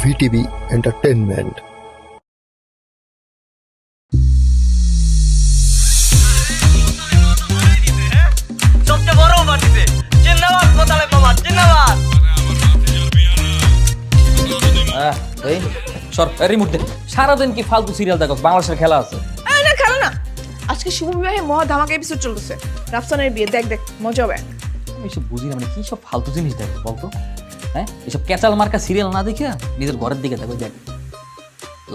VTV entertainment. সবচেয়ে বড় মাটিতে জিন্দাবাদ কোতালে মামা জিন্দাবাদ। এই সর রিমোট দে। সারাদিন কি ফালতু সিরিয়াল দেখো? বাংলাদেশের খেলা আছে। না খেলো না, আজকে শুভ বিবাহে মহা ধামাকা এপিসোড চলতেছে। রাফসানের বিয়ে, দেখ দেখ মজা হবে। আমি এসব বুঝি না, মানে কি সব ফালতু জিনিস দেখো বলতো? হ্যাঁ, এসব ক্যাচাল মার্কা সিরিয়াল না দেখে নিজের ঘরের দিকে দেখো। দেখ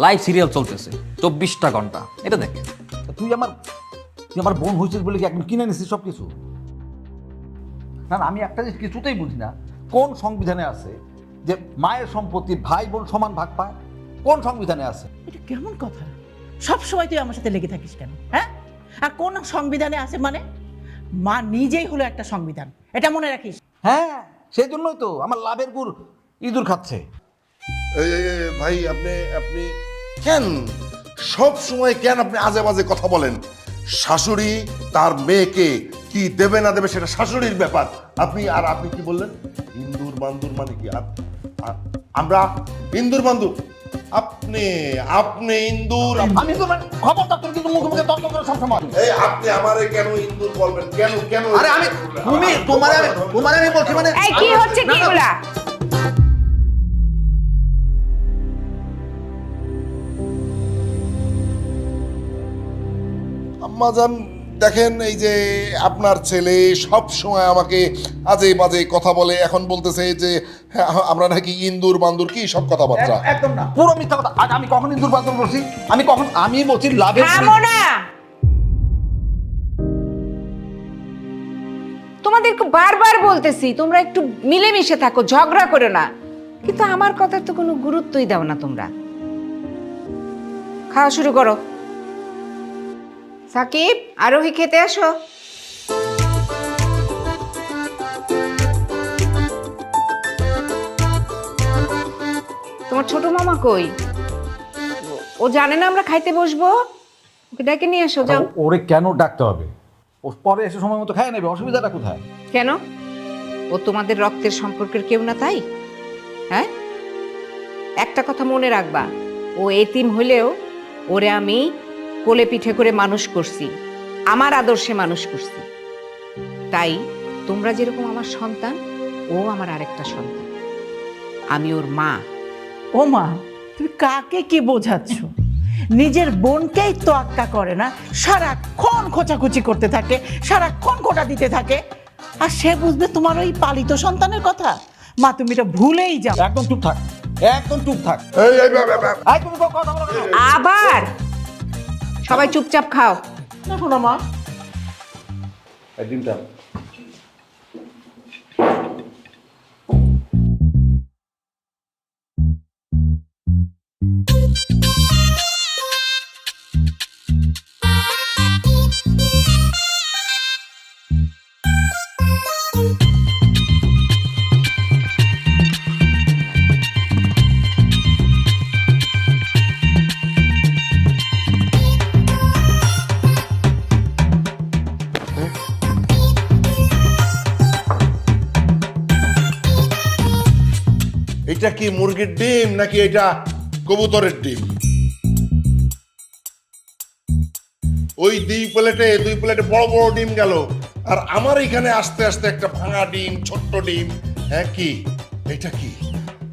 লাইভ সিরিয়াল চলতেছে 24টা ঘন্টা, এটা দেখ। তুই আমার বোন হয়েছিস বলে কি একদম কিনে নিছিস সব কিছু? না না, আমি একটা জিনিস কিছুতেই বুঝি না, কোন সংবিধানে আছে যে মায়ের সম্পত্তি ভাই বোন সমান ভাগ পায়? কোন সংবিধানে আছে? এটা কেমন কথা? সব সময় তুই আমার সাথে লেগে থাকিস কেন? হ্যাঁ, আর কোন সংবিধানে আছে মানে? মা নিজেই হলো একটা সংবিধান, এটা মনে রাখিস। হ্যাঁ, সেই জন্যই তো আমার লাভের গুড় ইঁদুর খাচ্ছে। ভাই আপনি আপনি কেন সব সময় কেন আপনি আজে বাজে কথা বলেন? শাশুড়ি তার মেয়েকে কি দেবে না দেবে সেটা শাশুড়ির ব্যাপার। আপনি কি বললেন? ইন্দুর বান্দুর মানে কি? আমরা ইন্দুর বান্দুর? আপনি ইন্দুর? আমি তো মানে খবরটা তোর কিন্তু মুখে মুখে তর্ক করে সবসময়। এই আপনি আমারে কেন ইন্দুর বলবেন? কেন? আরে আমি তোমারে আমি বলছি মানে এই কি হচ্ছে কি এগুলা? আম্মাজান দেখেন, এই যে আপনার ছেলে সব সময় আমাকে আজে বাজে কথা বলে, এখন বলতেছে যে হ্যাঁ, আমরা নাকি ইন্দুর বান্দুর কি সব কথাবার্তা। একদম না, পুরো মিথ্যা কথা। আজ আমি কখন ইন্দুর বান্দুর বলছি? আমি বলছি লাভের থামো না, তোমাদেরকে বারবার বলতেছি তোমরা একটু মিলেমিশে থাকো, ঝগড়া করো না, কিন্তু আমার কথার তো কোনো গুরুত্বই দাও না তোমরা। খাওয়া শুরু করো। সাকিব, আরোহী খেতে আসো। তোমার ছোট মামা কই? ও জানে না আমরা খাইতে বসবো? ওকে ডেকে নিয়ে এসো, যাও। ওরে কেন ডাকতে হবে? ও পরে এসে সময় মতো খায় নেবে, অসুবিধাটা কোথায়? কেন? ও তোমাদের রক্তের সম্পর্কের কেউ না তাই? হ্যাঁ, একটা কথা মনে রাখবা, ও এতিম হইলেও ওরে আমি কোলে পিঠে করে মানুষ করছি, আমার আদর্শে মানুষ করছি। তাই তোমরা যেরকম আমার সন্তান, ও আমার আরেকটা সন্তান, আমি ওর মা। ও মা, তুমি কাকে কি বোঝাচ্ছ? নিজের বোনকেই তো আক্কা করে না, সারাক্ষণ খোঁচাখুচি করতে থাকে, সারাক্ষণ খোঁটা দিতে থাকে, আর সে বুঝবে তোমার ওই পালিত সন্তানের কথা? মা, তুমি এটা ভুলেই যাও। একদম চুপ থাক, একদম চুপ থাক। এই তুমি কথা বলো কেন? আবার সবাই চুপচাপ খাও। দেখো না মা, ডিমটা এটা কি মুরগির ডিম নাকি এটা কবুতরের ডিম? ওই দুই প্লেটে বড় বড় ডিম গেল, আর আমার এখানে আস্তে আস্তে একটা ভাঙা ডিম, ছোট্ট ডিম। হ্যাঁ, কি এটা? কি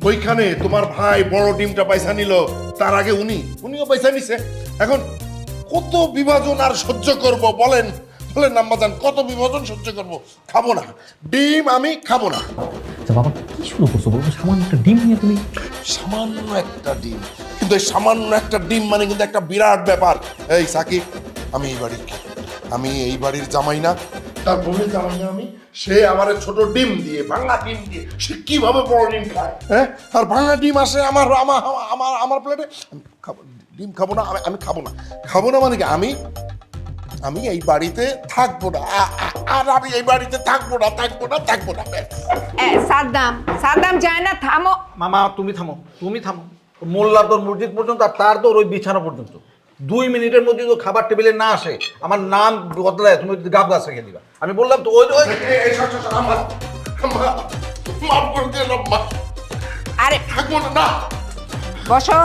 ওইখানে তোমার ভাই বড় ডিমটা পয়সা নিল, তার আগে উনিও পয়সা নিছে। এখন কত বিভাজন আর সহ্য করব বলেন আম্মাজান, কত বিভাজন সহ্য করব? খাবো না ডিম, আমি খাবো না। বাবা কি শুরু করছো বলতো? সামান্য একটা ডিম নিয়ে তুমি? সামান্য একটা ডিম, কিন্তু এই সামান্য একটা ডিম মানে কিন্তু একটা বিরাট ব্যাপার। এই সাকিব, আমি এই বাড়ির জামাই না, তার বোনের জামাই না আমি। সে আমার ছোট ডিম দিয়ে, ভাঙা ডিম দিয়ে সে কিভাবে বড় ডিম খায়? হ্যাঁ, আর ভাঙা ডিম আসে আমার প্লেটে। ডিম খাবো না, আমি খাবো না মানে কি? আমি এই বাড়িতে থাকবো না, আর আমি এই বাড়িতে থাকবো না। সাদ্দাম যায় না, থামো। মামা তুমি থামো। মোল্লার তোর মসজিদ পর্যন্ত, আর তার তোর ওই বিছানা পর্যন্ত। 2 মিনিটের মধ্যে তো খাবার টেবিলে না আসে, আমার নাম বদলায়, তুমি গাব গাছ রেখে দিবা। আমি বললাম তো ওই মাফ করে দিয়ে, আরে থাকবো না। বসো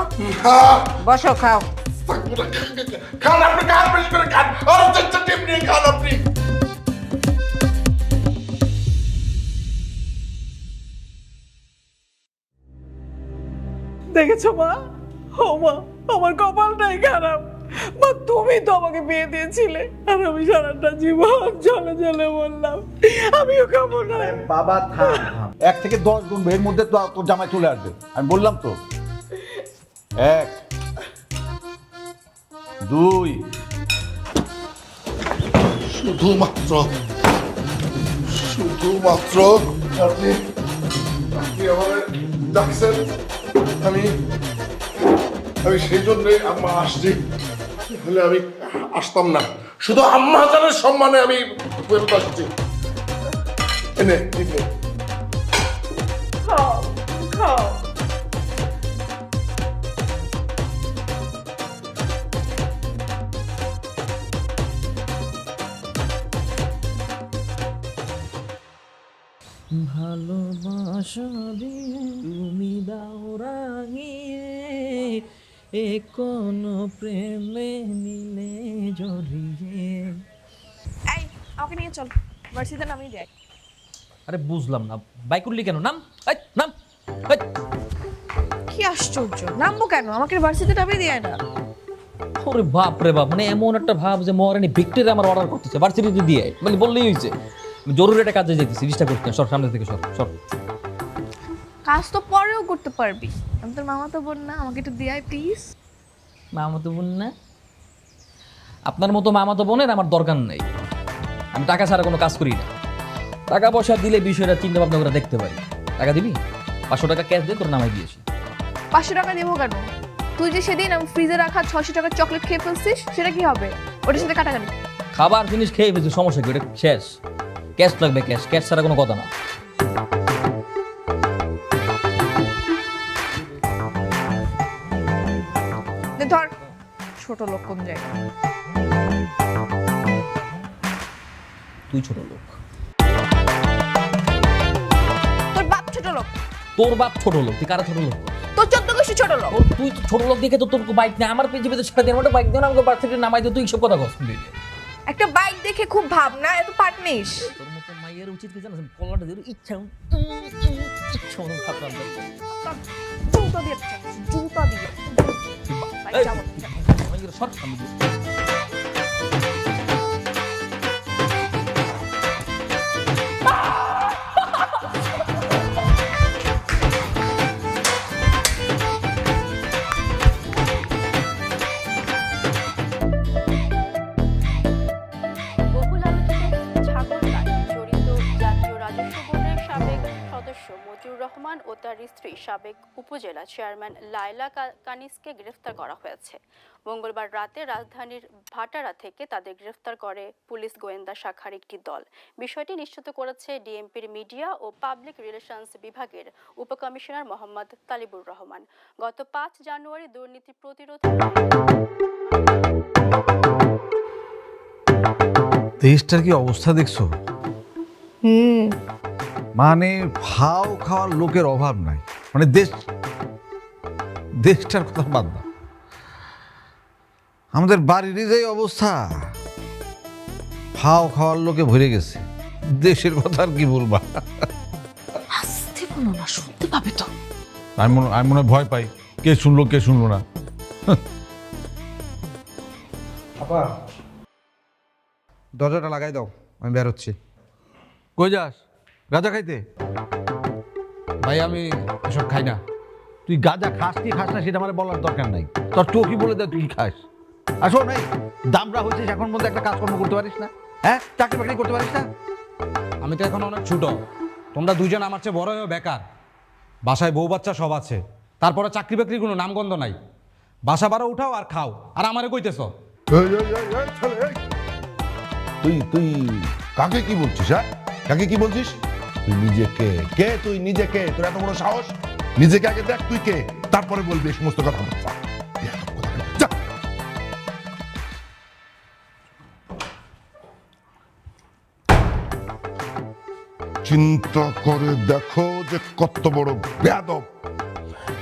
বসো, খাও। খান আপনি, খান বেশি করে খান, আর চারটা টিপ নিয়ে খান আপনি। দেখেছো মা? ও মা, আমার কপালটাই খারাপ। মা, তুমি তো আমাকে বিয়ে দিয়েছিলে, আর আমি সারাটা জীবন জলে জলে বললাম আমিও খাবো না। বাবা থাম, 1 থেকে 10 গুণ এর মধ্যে তো তোর জামাই চলে আসবে। আমি বললাম তো, 1 2 শুধুমাত্র আপনি আমার ডাকছেন, আমি সেই জন্যই আম্মা আসছি, হলে আমি আসতাম না। শুধু আম্মা জানের সম্মানে আমি ফেরত আসছি। এনে দিবে খাও খাও। ভালোবাসা দিয়ে তুমি দাও রাঙিয়ে, এ কোন প্রেমে নিলে জড়িয়ে। এই আমাকে নিয়ে চল, ভার্সিটিতে নামিয়ে দেয়। আরে বুঝলাম না, বাইক উঠলি কেন? নাম, এই নাম। এই কি আশ্চর্য, নামবো কেন? আমাকে ভার্সিটিতে নামিয়ে দেয় না। ওরে বাপ রে বাপ, মানে এমন একটা ভাব যে মহারানী ভিক্টোরিয়া আমার অর্ডার করতেছে ভার্সিটিতে দিয়ে, মানে বললেই হয়েছে। জরুরি একটা কাজে যেতেছি, ডিস্টার্ব করতে সর, সামনে থেকে সর সর। কাজ তো পরেও করতে পারবি, আমি তোর মামা তো বোন না, আমাকে একটু দিয়ে আয় প্লিজ। মামাতো বোন না? আপনার মতো মামাতো বোনের আমার দরকার নেই। আমি টাকা ছাড়া কোনো কাজ করি না। টাকা পয়সা দিলে বিষয়টা চিন্তা ভাবনা করে দেখতে পারি। টাকা দিবি? 500 টাকা ক্যাশ দিয়ে তোর নামাই দিয়েছি। 500 টাকা দেবো কেন? তুই যে সেদিন আমি ফ্রিজে রাখা 600 টাকার চকলেট খেয়ে ফেলছিস, সেটা কি হবে? ওটার সাথে কাটাকাটি। খাবার জিনিস খেয়ে ফেলছি, সমস্যা কি? ওটা শেষ। ক্যাশ লাগবে, ক্যাশ। ক্যাশ ছাড়া কোনো কথা না। ধর, ছোট লোক কোন জায়গায়? তুই ছোট লোক। তোর বাপ ছোট লোক। তোর বাপ ছোট লোক, তুই কারা ছোট লোক? তোর 14 গোষ্ঠী ছোট লোক। তুই তো ছোট লোক দেখে তো তোর বাইক নেই, আমার পেছনে পেছনে সারা দিন আমার বাইক দিয়ে আমাকে বার্থডে নামাই দিয়ে তুই এইসব কথা কস। একটা বাইক দেখে খুব ভাবনা, এত পাটনিস। তোর মতো মাইয়ের উচিত কি জানিস? কলাটা দিয়ে ইচ্ছা মতো খাপলাম। জুতা দিয়ে জুতা দিয়ে সর সামনে দিয়ে। বহুল আলোচিত ছাগলকাণ্ডে জড়িত জাতীয় রাজস্ব বোর্ডের সাবেক সদস্য মতিউর রহমান ও তার স্ত্রী সাবেক উপজেলা চেয়ারম্যান লায়লা কানিসকে গ্রেফতার করা হয়েছে। মঙ্গলবার রাতে রাজধানীর ভাটারা থেকে তাদের গ্রেফতার করে পুলিশ গোয়েন্দা শাখার একটি দল। বিষয়টি নিশ্চিত করেছে ডিএমপির মিডিয়া ও পাবলিক রিলেশনস বিভাগের উপকমিশনার মোহাম্মদ তালিবুর রহমান। গত 5 জানুয়ারি দুর্নীতি প্রতিরোধ দেশটার কি অবস্থা দেখছো? মানে ভাও খাওয়ার লোকের অভাব নাই। মানে দেশটার কথা বাদ দাও, আমাদের বাড়িরই যে অবস্থা, ভাও খাওয়ার লোকে ভরে গেছে। দেশের কথা আর কি বলবা? আসতে বলো না, শুনতে পাবে তো। আমি মনে ভয় পাই, কে শুনলো কে শুনলো না। আপা, দরজাটা লাগাই দাও, আমি বের হচ্ছি। কই যাস? গাঁজা খাইতে? ভাই আমি এসব খাই না। তুই গাঁজা খাস কি খাস না সেটা আমার বলার দরকার নাই। তোর চোখই বলে দেয় তুই কি খাস। আসো নাই, দামরা হয়েছিস এখন মধ্যে একটা কাজকর্ম করতে পারিস না? হ্যাঁ, চাকরি বাকরি করতে পারিস না? আমি তো এখন অনেক ছোট, তোমরা দুইজন আমার চেয়ে বড় হয়েও বেকার। বাসায় বউ বাচ্চা সব আছে, তারপরে চাকরি বাকরির কোনো নামগন্ধ নাই। বাসা ভাড়া উঠাও আর খাও, আর আমারে কইতেছ? তুই কাকে কি বলছিস? হ্যাঁ, কাকে কি বলছিস? তুই নিজে কে? তুই নিজে কে? তোর এত বড় সাহস? নিজেকে আগে দেখ তুই কে, তারপরে বলবি এই সমস্ত কথা। চিন্তা করে দেখো যে কত বড় বেয়াদব।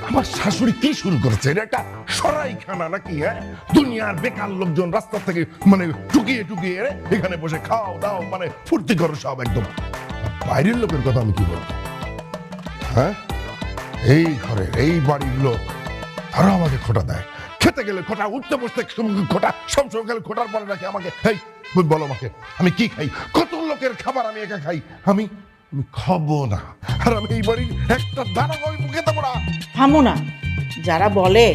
আমার শাশুড়ি কি শুরু করেছে? এটা একটা সরাইখানা নাকি? হ্যাঁ, দুনিয়ার বেকার লোকজন রাস্তা থেকে মানে টুকিয়ে টুকিয়ে এখানে বসে খাও দাও, মানে ফুর্তি করো সব একদম। বাইরের লোকের কথা আমি কি বলবো? হ্যাঁ, এই ঘরের এই বাড়ির লোক আরো আমাকে খোটা দেয়। খেতে গেলে খোটা, উঠতে বসতে খোটা, সবসময় গেলে খোটার পরে রাখে আমাকে। এই বলো আমাকে, আমি কি খাই? কত লোকের খাবার আমি একা খাই? আমি খাবো না। আর আমি এই বাড়ির একটা দানা আমি মুখে দেবো না। থামো না। যারা বলে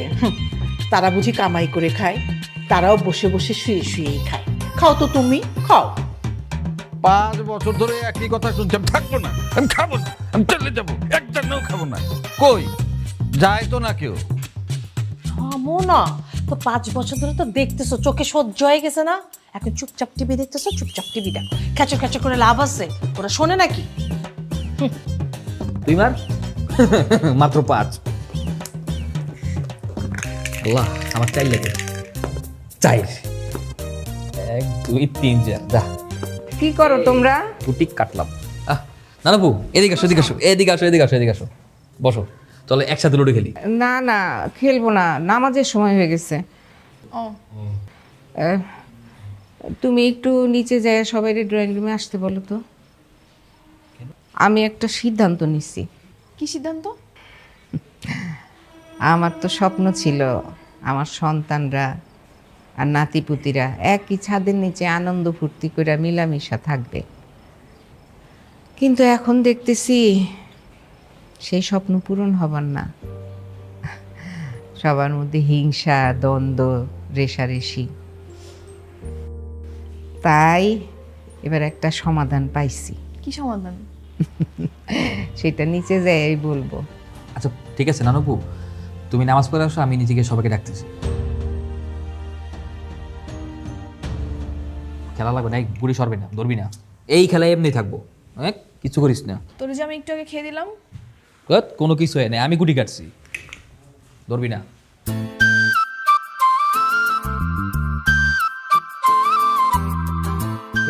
তারা বুঝি কামাই করে খায়, তারাও বসে বসে শুয়ে শুয়েই খায়। খাও তো, তুমি খাও। 5 বছর ধরে একই কথা শুনছি। আমি থাকবো না, আমি খাবো না, আমি চলে যাবো, একজনও খাবো না। কই যায় তো না কেউ। থামো না তো, 5 বছর ধরে তো দেখতেছো, চোখে সহ্য হয়ে গেছে না? এখন চুপচাপ টিভি দেখতেছো, চুপচাপ টিভি দেখো। ক্যাচো ক্যাচো করে লাভ আছে? ওরা শোনে নাকি? তুই মার মাত্র 5। আল্লাহ, আমার চাই লাগে। 4 1 2 3 4 যা। কি করো তোমরা? পুটি কাটলাম। নানাপু, এদিকে আসো, এদিকে আসো, এদিকে আসো, এদিকে আসো, এদিকে আসো, বসো। চলো একসাথে লুডো খেলি। না না, খেলবো না, নামাজের সময় হয়ে গেছে। তুমি একটু নিচে যায় সবাই ড্রয়িং রুমে আসতে বলো তো। আমি একটা সিদ্ধান্ত নিচ্ছি। কি সিদ্ধান্ত? আমার তো স্বপ্ন ছিল আমার সন্তানরা আর নাতিপুতিরা একই ছাদের নিচে আনন্দ ফুর্তি করে মিলামিশা থাকবে, কিন্তু এখন দেখতেছি সেই স্বপ্ন পূরণ হবার না। সবার মধ্যে হিংসা, দ্বন্দ্ব, রেষারেষি। তাই এবার একটা সমাধান পাইছি। কি সমাধান? সেটা নিচে যাই বলবো। আচ্ছা ঠিক আছে নানুপু, তুমি নামাজ পড়ে আসো, আমি নিজেকে সবাইকে ডাকতেছি। খেলা লাগবে না, বুড়ি সরবে না, ধরবি না। এই খেলায় এমনি থাকবো, হ্যাঁ, কিছু করিস না। তোর যে আমি একটু আগে খেয়ে দিলাম, কোনো কিছু হয় না, আমি গুটি কাটছি, ধরবি না।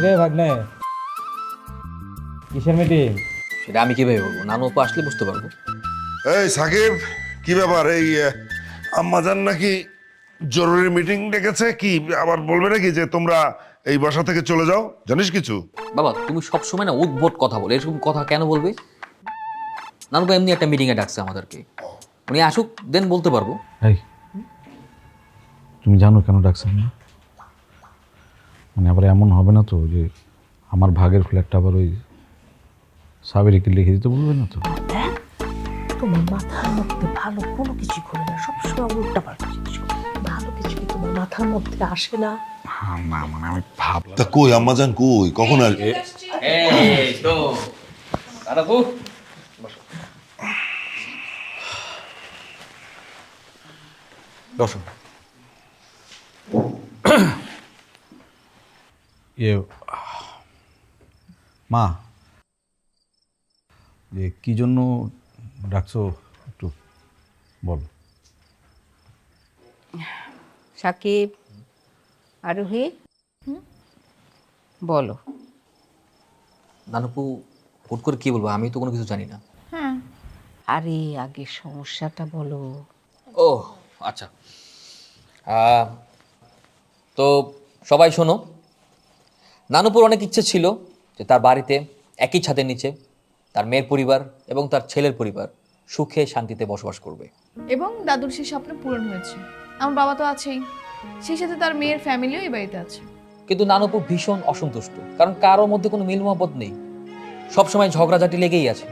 রে ভাগ্নে, কিসের মিটিং? সেটা আমি কিভাবে বলবো? নানুপু আসলে বুঝতে পারবো। এই সাকিব, কি ব্যাপার? এই আম্মাজান নাকি জরুরি মিটিং ডেকেছে, কি আবার বলবে নাকি যে তোমরা এই বাসা থেকে চলে যাও? জানিস কিছু? বাবা তুমি সবসময় না উদ্ভট কথা বলে, এরকম কথা কেন বলবে? নানুপু এমনি একটা মিটিংয়ে ডাকছে আমাদেরকে, উনি আসুক দেন বলতে পারবো। এই তুমি জানো কেন ডাকছেন না? মানে আবার এমন হবে না তো যে আমার ভাগের ফ্ল্যাটটা আবার ওই সাবেরিকে লিখে দিতে বলবে না তো? তোমার মাথার মধ্যে ভালো কোনো কিছু করে না, সবসময় উল্টা পাল্টা জিনিস করে। ভালো কিছু কি তোমার মাথার মধ্যে আসে না? না মানে আমি ভাবলাম। তা কই আম্মাজান, কই কখন আসবে? এই তো নানুপু বসো। মা, যে কি জন্য ডাকছো একটু বল। সাকিব, আরোহী, বলো। নানুপু হুট করে কি বলবো? আমি তো কোনো কিছু জানি না। আরে আগে সমস্যাটা বলো। ও আচ্ছা, তো সবাই শোনো, নানুপুর অনেক ইচ্ছে ছিল যে তার বাড়িতে একই ছাদের নিচে তার মেয়ের পরিবার এবং তার ছেলের পরিবার সুখে শান্তিতে বসবাস করবে, এবং দাদুর সেই স্বপ্ন পূরণ হয়েছে। আমার বাবা তো আছেই, সেই সাথে তার মেয়ের ফ্যামিলিও এই বাড়িতে আছে। কিন্তু নানুপু ভীষণ অসন্তুষ্ট, কারণ কারোর মধ্যে কোনো মিল মহব্বত নেই, সবসময় ঝগড়াঝাটি লেগেই আছে।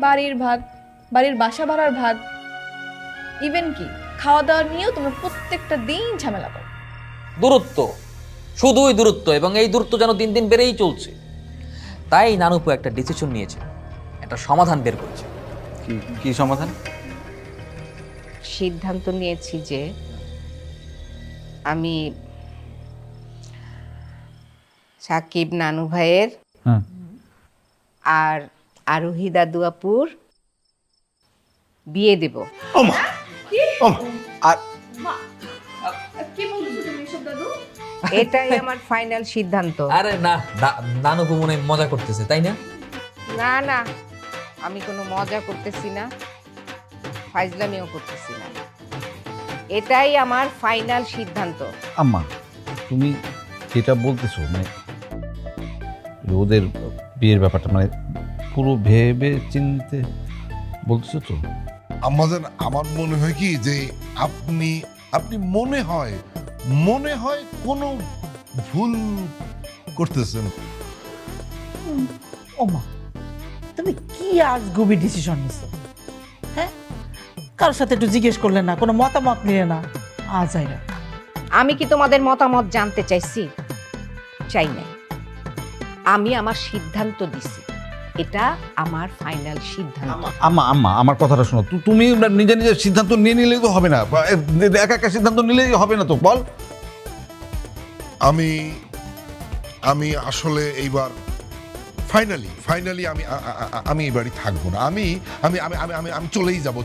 বাড়ির ভাগ, বাড়ির বাসা ভাড়ার ভাগ, ইভেন কি খাওয়া দাওয়া নিয়েও তোমরা প্রত্যেকটা দিন ঝামেলা করো। দূরত্ব, শুধুই দূরত্ব, এবং এই দূরত্ব যেন দিন দিন বেড়েই চলছে। তাই নানুপু একটা ডিসিশন নিয়েছে, একটা সমাধান বের করেছে। কি সমাধান? সিদ্ধান্ত নিয়েছি যে আমি সাকিব নানু ভাইয়ের আর আরোহী দাদু আপুর বিয়ে দেব। এটাই আমার ফাইনাল সিদ্ধান্ত। আরে না, নানুপু মনে মজা করতেছে, তাই না? না না, আমি কোনো মজা করতেছি না। ফাইজলামিও করতেছি না। এটাই আমার ফাইনাল সিদ্ধান্ত। আম্মা তুমি যেটা বলতেছো মানে ওদের বিয়ের ব্যাপারটা মানে পুরো ভেবে চিনতে বলতেছো তো? আমাদের আমার মনে হয় কি যে আপনি আপনি মনে হয় কোনো ভুল করতেছেন। ওমা, তুমি কি আজ গভীর ডিসিশন নিছো? হ্যাঁ, কারোর সাথে একটু জিজ্ঞেস করলে না, কোনো মতামত নিয়ে না? আজ আইরা আমি কি তোমাদের মতামত জানতে চাইছি? চাই নাই। আমি আমার সিদ্ধান্ত দিছি, এটা আমার ফাইনাল সিদ্ধান্ত। আম্মা আম্মা আমার কথাটা শোনো, তুমি নিজে নিজের সিদ্ধান্ত নিয়ে নিলেই তো হবে না, একা একা সিদ্ধান্ত নিলেই হবে না তো, বল। আমি আসলে এইবার ফাইনালি আমি এই বাড়ি থাকবো না। আমি আমি আমি আমি আমি আমি চলেই যাব।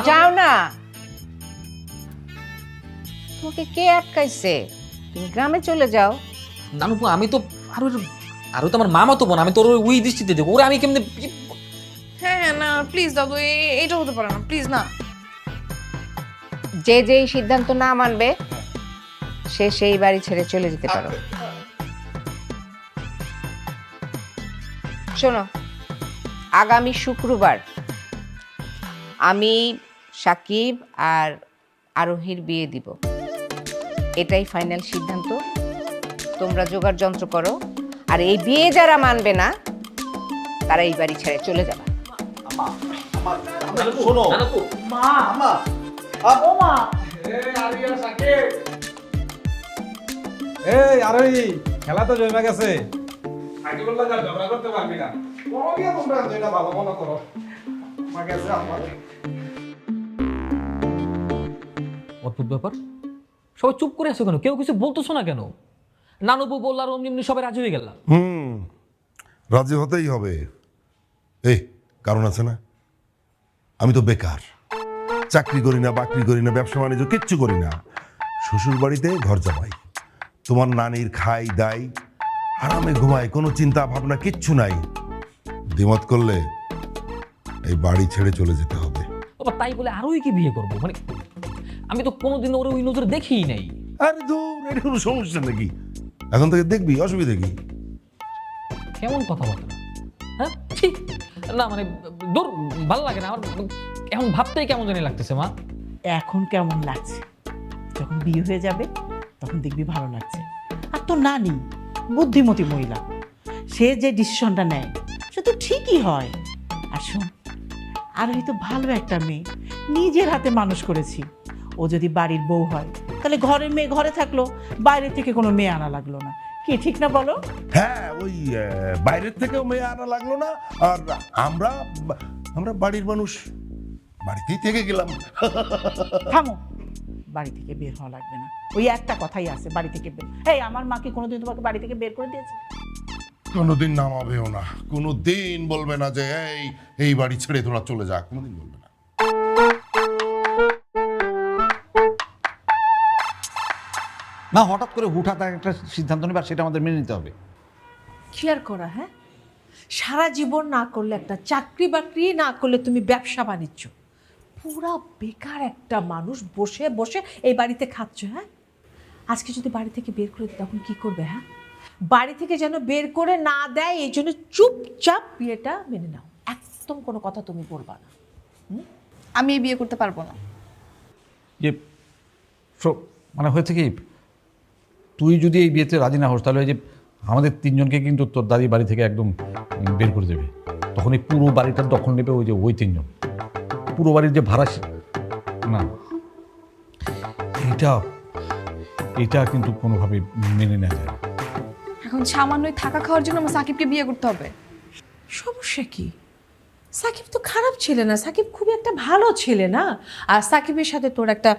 যাও না, তোমাকে কে আটকাইছে? তুমি গ্রামে চলে যাও। নানুপু আমি তো আরো তো আমার মামা তো বোন, আমি তোর ওই দৃষ্টিতে দেখো, ওরা আমি কেমনে? হ্যাঁ না প্লিজ দাদু, এটা হতে পারে না, প্লিজ না। যে যেই সিদ্ধান্ত না মানবে সে সেই বাড়ি ছেড়ে চলে যেতে পারো। শোনো, আগামী শুক্রবার আমি সাকিব আর আরোহীর বিয়ে দিব, এটাই ফাইনাল সিদ্ধান্ত। তোমরা জোগাড় যন্ত্র করো, আর এই বিয়ে যারা মানবে না তারা এই বাড়ি ছেড়ে চলে যাবে। শোনো মা, ও মা, এই আরোহী, খেলা তো জমে গেছে। আগে বললাম আর ঝগড়া করতে পারবি না। তোমরা যেটা ভালো মনে করো। মা গেছে আমার। অদ্ভুত ব্যাপার, সবাই চুপ করে আছো কেন? কেউ কিছু বলতেছো না কেন? নানুপু বললো আর অমনি সবাই রাজি হয়ে গেলাম। রাজি হতেই হবে। এই কারণ আছে না, আমি তো বেকার, চাকরি করি না, বাকরি করি না, ব্যবসা বাণিজ্য কিচ্ছু করি না। শ্বশুর বাড়িতে ঘর জামাই, তোমার নানির খাই দাই, আরামে ঘুমাই, কোনো চিন্তা ভাবনা কিচ্ছু নাই। দ্বিমত করলে এই বাড়ি ছেড়ে চলে যেতে হবে। বাবা তাই বলে আরোই কি বিয়ে করবো? মানে আমি তো কোনোদিন ওরে ওই নজরে দেখিই নাই। আরে দূর, এটা কোনো সমস্যা নাকি? এখন থেকে দেখবি, অসুবিধা কি? কেমন কথাবার্তা, হ্যাঁ ঠিক না, মানে দূর, ভালো লাগে না আমার, এখন ভাবতেই কেমন জানি লাগতেছে। মা এখন কেমন লাগছে? যখন বিয়ে হয়ে যাবে তখন দেখবি ভালো লাগছে। আর তো নানি বুদ্ধিমতী মহিলা, সে যে ডিসিশনটা নেয় সে তো ঠিকই হয়। আর শোন, আর হয়তো ভালো একটা মেয়ে, নিজের হাতে মানুষ করেছি। ও যদি বাড়ির বউ হয় তাহলে ঘরের মেয়ে ঘরে থাকলো, বাইরে থেকে কোনো মেয়ে আনা লাগলো না। কি ঠিক না বলো? হ্যাঁ, ওই বাইরের থেকেও মেয়ে আনা লাগলো না, আর আমরা বাড়ির মানুষ বাড়িতেই থেকে গেলাম। থামো, বাড়ি থেকে বের হওয়া লাগবে না। ওই একটা কথাই আছে, বাড়ি থেকে বের। এই আমার মা কি কোনোদিন তোমাকে বাড়ি থেকে বের করে দিয়েছে? কোনোদিন নামাবেও না, কোনোদিন বলবে না যে এই বাড়ি ছেড়ে তোরা চলে যা, কোনোদিন বলবে না। না, হঠাৎ করে হুঠাৎ একটা সিদ্ধান্ত নেবে আর সেটা আমাদের মেনে নিতে হবে। কি আর করা? হ্যাঁ, সারা জীবন না করলে, একটা চাকরি বাকরি না করলে তুমি ব্যবসা বাণিজ্য, পুরা বেকার একটা মানুষ বসে বসে এই বাড়িতে খাচ্ছ। হ্যাঁ, আজকে যদি বাড়ি থেকে বের করে দিই তখন কি করবে? হ্যাঁ, বাড়ি থেকে যেন বের করে না দেয় এই জন্য চুপচাপ বিয়েটা মেনে নাও, একদম কোনো কথা তুমি বলবা না। আমি এই বিয়ে করতে পারবো না। যে মানে হয়েছে কি, তুই যদি এই বিয়েতে রাজি না হোস তাহলে ওই যে আমাদের তিনজনকে কিন্তু তোর দাদি বাড়ি থেকে একদম বের করে দেবে। তখন এই পুরো বাড়িটার দখল নেবে ওই তিনজন। পুরো বাড়ির যে ভাড়া, না এইটা কিন্তু কোনোভাবে মেনে নেওয়া যায়। এখন সামান্যই থাকা খাওয়ার জন্য আমার সাকিবকে বিয়ে করতে হবে? সমস্যা কি? সাকিব তো খারাপ ছেলে না, সাকিব খুব একটা ভালো ছেলে না। আর সাকিবের সাথে তোর একটা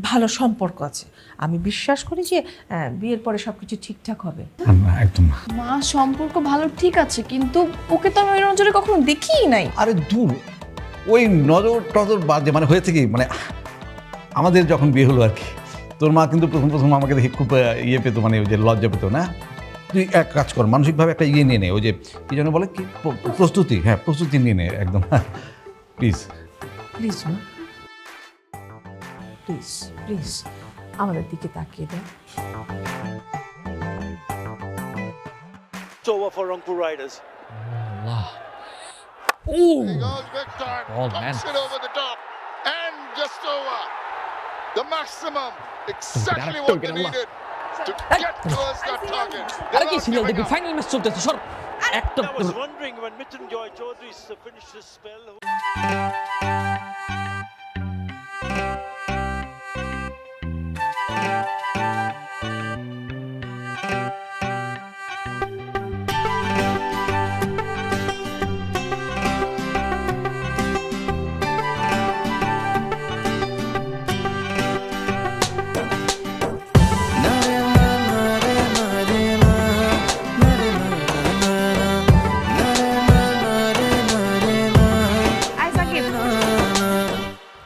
ভালো সম্পর্ক আছে। আমি বিশ্বাস করি যে বিয়ের পরে সব কিছু ঠিকঠাক হবে। না, একদম না। মা, সম্পর্ক ভালো ঠিক আছে, কিন্তু ওকে তো আমি ওই নজরে কখনো দেখিই নাই। আরে দূর, ওই নজর টজর বাদে মানে হয়েছে কি, মানে আমাদের যখন বিয়ে হলো আর কি, তোর মা কিন্তু প্রথম আমাকে দেখে খুব পেতো, মানে ওই যে লজ্জা পেতো না। তুই এক কাজ কর, মানসিকভাবে একটা নিয়ে নে, ওই যে কি যেন বলে কি প্রস্তুতি, হ্যাঁ প্রস্তুতি নিয়ে নে একদম, প্লিজ। প্লিজ মা, প্লিজ প্লিজ আমাদের দিকে তাকিয়ে দেন। It's over for Rangpur Riders. Allah. There goes Victor. Oh, man. Knocks it over the top. And just over. The maximum. Exactly what they needed to get towards that target. আরে কি serial দেখবি? Final match চলতেছে, সর। একটা I was wondering when Mrityunjay Chaudhary finished his spell.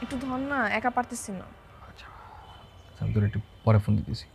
একটু ধর না, একা পারতেছি না। আমি তোর একটু পরে ফোন দিতেছি।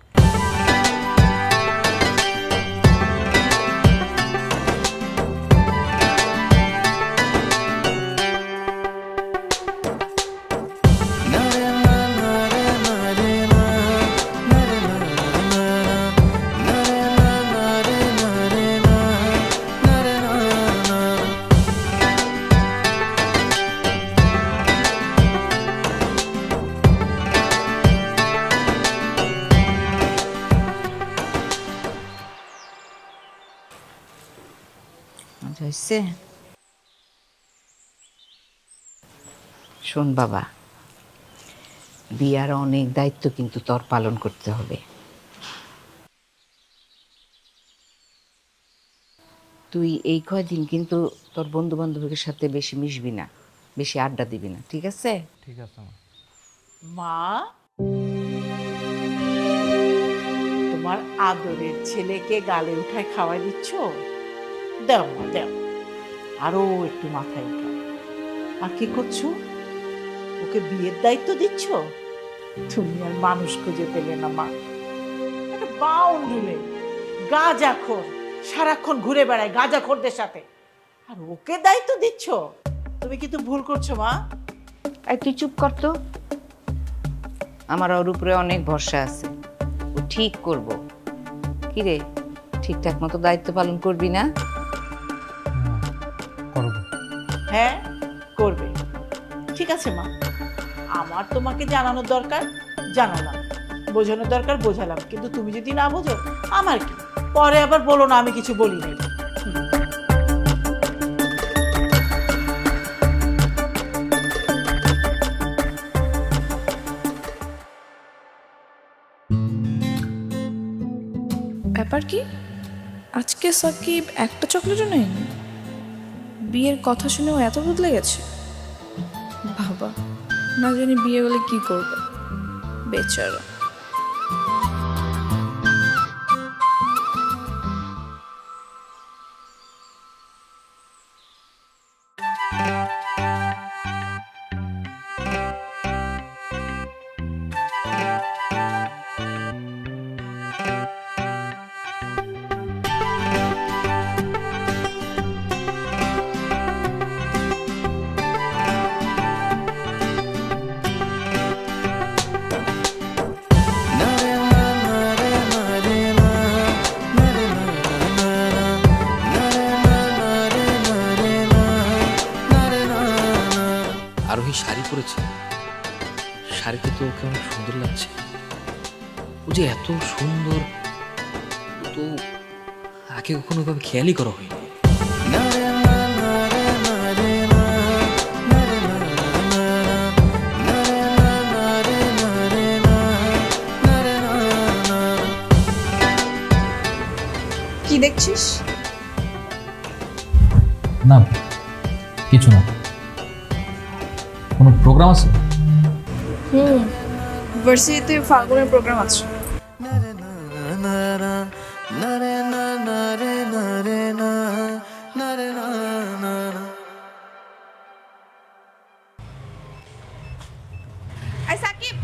শোন বাবা, বিয়ার অনেক দায়িত্ব কিন্তু তোর পালন করতে হবে। তুই এই কয়দিন কিন্তু তোর বন্ধু বান্ধবের সাথে বেশি মিশবি না, বেশি আড্ডা দিবি না, ঠিক আছে? ঠিক আছে মা। মা, তোমার আদরের ছেলেকে গালে উঠায় খাওয়াই দিচ্ছ? দাও মা, দাও, আরো একটু মাথায় উঠাও। আর কি করছো? ওকে বিয়ের দায়িত্ব দিচ্ছ? তুমি আর মানুষ খুঁজে পেলে না মা। একটা বাউন্ডুলে গাঁজাখোর, সারাক্ষণ ঘুরে বেড়ায় গাঁজাখোরদের সাথে, আর ওকে দায়িত্ব দিচ্ছ? তুমি কিন্তু ভুল করছো মা। এই তুই চুপ কর তো। আমার ওর উপরে অনেক ভরসা আছে, ও ঠিক করব। কি রে, ঠিকঠাক মতো দায়িত্ব পালন করবি না? হ্যাঁ, করবে। ঠিক আছে মা, আমার তোমাকে জানানোর দরকার জানালাম, বোঝানোর দরকার বোঝালাম, কিন্তু তুমি যদি না বোঝো আমার কি, পরে আবার বলো না আমি কিছু বলি নাই। ব্যাপার কি, আজকে সাকিব একটা চকলেটও নেয়নি? বিয়ের কথা শুনেও এত বদলে গেছে। বাবা, না জানি বিয়ে হলে কি করবে বেচারা। আরোহী শাড়ি পরেছে, শাড়িতে তো ওকে অনেক সুন্দর লাগছে। ও যে এত সুন্দর, তো আগে কখনো ভাবে খেয়ালই করা হয়নি। কি দেখছিস? না, কিছু না। কোনো প্রোগ্রাম আছে? ভার্সিটিতে ফাল্গুনের প্রোগ্রাম আছে। সাকিব,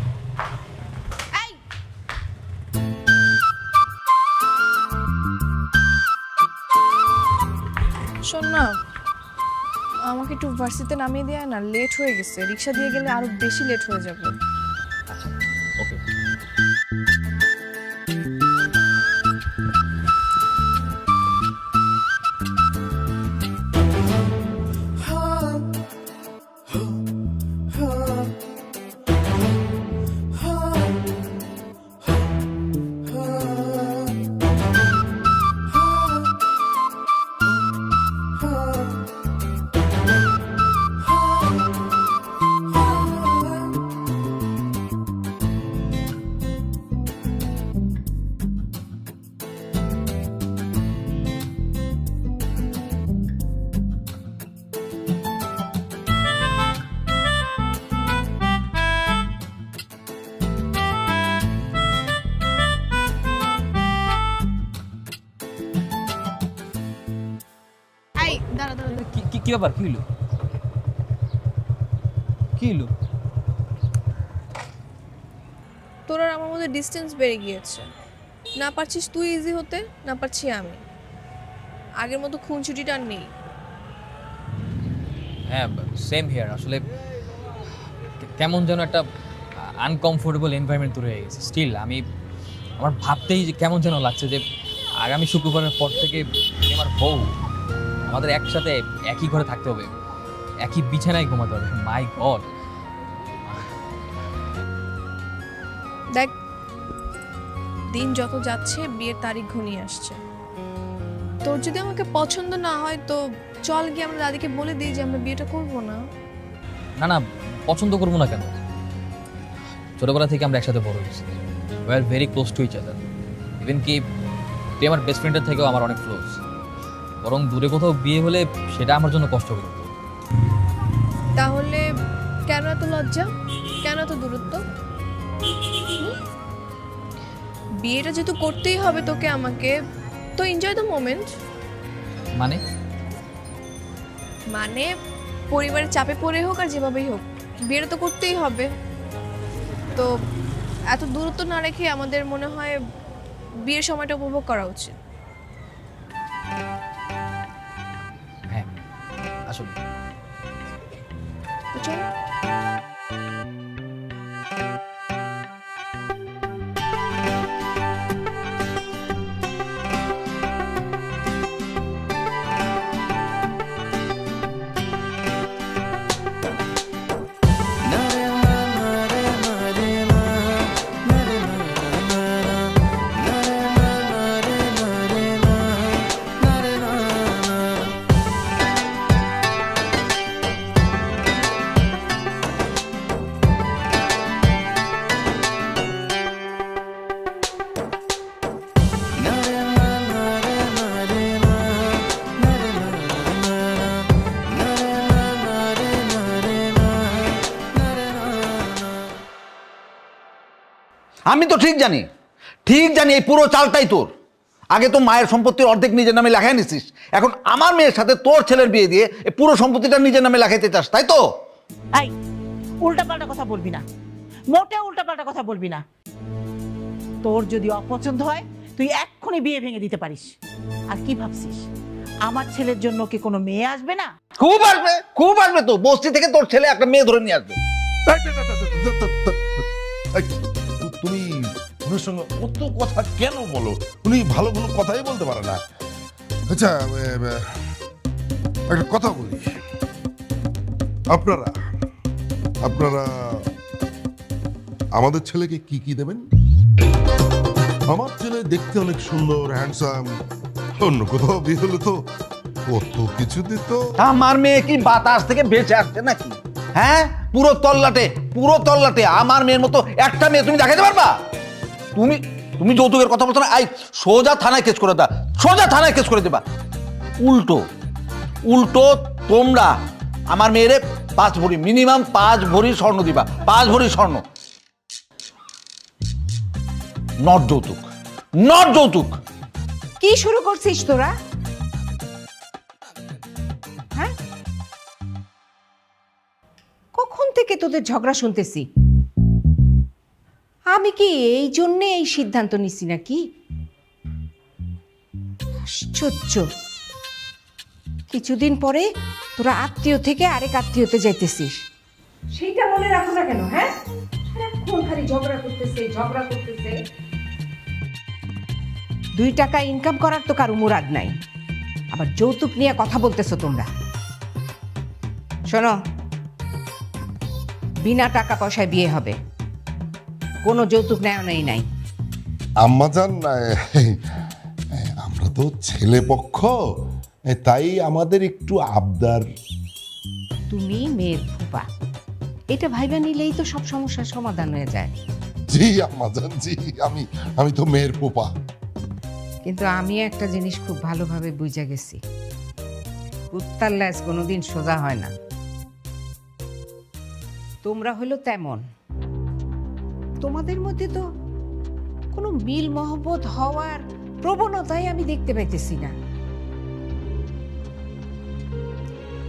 শোন না, আমাকে একটু ভার্সিটিতে নামিয়ে দেয় না, লেট হয়ে গেছে। রিক্সা দিয়ে গেলে আরো বেশি লেট হয়ে যাবে। আচ্ছা ওকে। কি ব্যাপার, কি হলো? কি হলো? তোর আর আমার মধ্যে ডিস্টেন্স বেড়ে গিয়েছে। না পারছিস তুই ইজি হতে, না পারছি আমি। আগের মতো খুনছুটিটা আর নেই। হ্যাঁ সেম হিয়ার। আসলে কেমন যেন একটা আনকমফোর্টেবল এনভায়রনমেন্ট তৈরি হয়ে গেছে। স্টিল আমার ভাবতেই কেমন যেন লাগছে যে আগামী শুক্রবারের পর থেকে আমার বউ আমাদের একসাথে একই ঘরে থাকতে হবে, একই বিছানায় ঘুমাতে হবে। মাই গড। দেখ, দিন যত যাচ্ছে বিয়ের তারিখ ঘনিয়ে আসছে। তোর যদি আমাকে পছন্দ না হয় তো চল গিয়ে আমরা দাদিকে বলে দিই যে আমরা বিয়েটা করব না। না না, পছন্দ করবো না কেন? ছোটবেলা থেকে আমরা একসাথে বড় হয়েছি। We are very close to each other. Even কি তুই আমার বেস্ট ফ্রেন্ডের থেকেও আমার অনেক ক্লোজ। বরং দূরে কোথাও বিয়ে হলে সেটা আমার জন্য কষ্ট করত। তাহলে কেন এত লজ্জা, কেন এত দূরত্ব? বিয়েটা যেহেতু করতেই হবে তোকে আমাকে, তো এনজয় দ্য মোমেন্ট। মানে পরিবারের চাপে পড়ে হোক আর যেভাবেই হোক বিয়েটা তো করতেই হবে। তো এত দূরত্ব না রেখে আমাদের মনে হয় বিয়ের সময়টা উপভোগ করা উচিত। হ্যাঁ আসলে তো চল। আমি তো ঠিক জানি এই পুরো চালটাই তোর। আগে তো মায়ের সম্পত্তির অর্ধেক নিজের নামে লেখাই নিছিস, এখন আমার মেয়ের সাথে তোর ছেলের বিয়ে দিয়ে এই পুরো সম্পত্তিটা নিজের নামে লেখাইতে চাস, তাই তো? এই উল্টাপাল্টা কথা বলবি না, মোটেও উল্টাপাল্টা কথা বলবি না। তোর যদি অপছন্দ হয় তুই এক্ষুনি বিয়ে ভেঙে দিতে পারিস। আর কি ভাবছিস আমার ছেলের জন্য কি কোনো মেয়ে আসবে না? খুব আসবে, খুব আসবে। তো বস্তি থেকে তোর ছেলে একটা মেয়ে ধরে নিয়ে আসবে। তুমি ওনার সঙ্গে অত কথা কেন বলো? উনি ভালো কোনো কথাই বলতে পারে না। আচ্ছা একটা কথা বলি, আপনারা আমাদের ছেলেকে কি কি দেবেন? আমার ছেলে দেখতে অনেক সুন্দর, হ্যান্ডসাম। অন্য কোথাও বিয়ে হলে তো কত কিছু দিত। আমার মেয়ে কি বাতাস থেকে বেঁচে আসছে নাকি? হ্যাঁ, পুরো তল্লাটে আমার মেয়ের মতো একটা মেয়ে তুমি দেখাতে পারবা? তুমি যৌতুকের কথা বলছো না? সোজা থানায় কেস করে দা, সোজা থানায় কেস করে দেবা। উল্টো তোমরা আমার মেয়েরে 5 ভরি, মিনিমাম 5 ভরি স্বর্ণ দিবা। 5 ভরি স্বর্ণ, নট যৌতুক। কি শুরু করছিস তোরা? হ্যাঁ, কখন থেকে তোদের ঝগড়া শুনতেছি? আমি কি এই জন্যে এই সিদ্ধান্ত নিছি নাকি? আশ্চর্য। কিছুদিন পরে তোরা আত্মীয় থেকে আরেক আত্মীয়তে যাইতেছিস, সেইটা মনে রাখো না কেন? হ্যাঁ, সারাক্ষণ খালি ঝগড়া করতেছে। 2 টাকা ইনকাম করার তো কারো মুরাদ নাই, আবার যৌতুক নিয়ে কথা বলতেছো তোমরা। শোনো, বিনা টাকা পয়সায় বিয়ে হবে, কোনো যৌতুক নেয় নাই। আম্মাজান, আমরা তো ছেলে পক্ষ, তাই আমাদের একটু আবদার। তুমি মেয়ের ফুপা, এটা ভাইবা নিলেই তো সব সমস্যার সমাধান হয়ে যায়। জি আম্মাজান, জি, আমি তো মেয়ের ফুপা। কিন্তু আমি একটা জিনিস খুব ভালোভাবে বুঝে গেছি, কুত্তার ল্যাজ কোনোদিন সোজা হয় না। তোমরা হলো তেমন, তোমাদের মধ্যে তো কোনো মিল মহব্বত হওয়ার প্রবণতাই আমি দেখতে পাইতেছি না।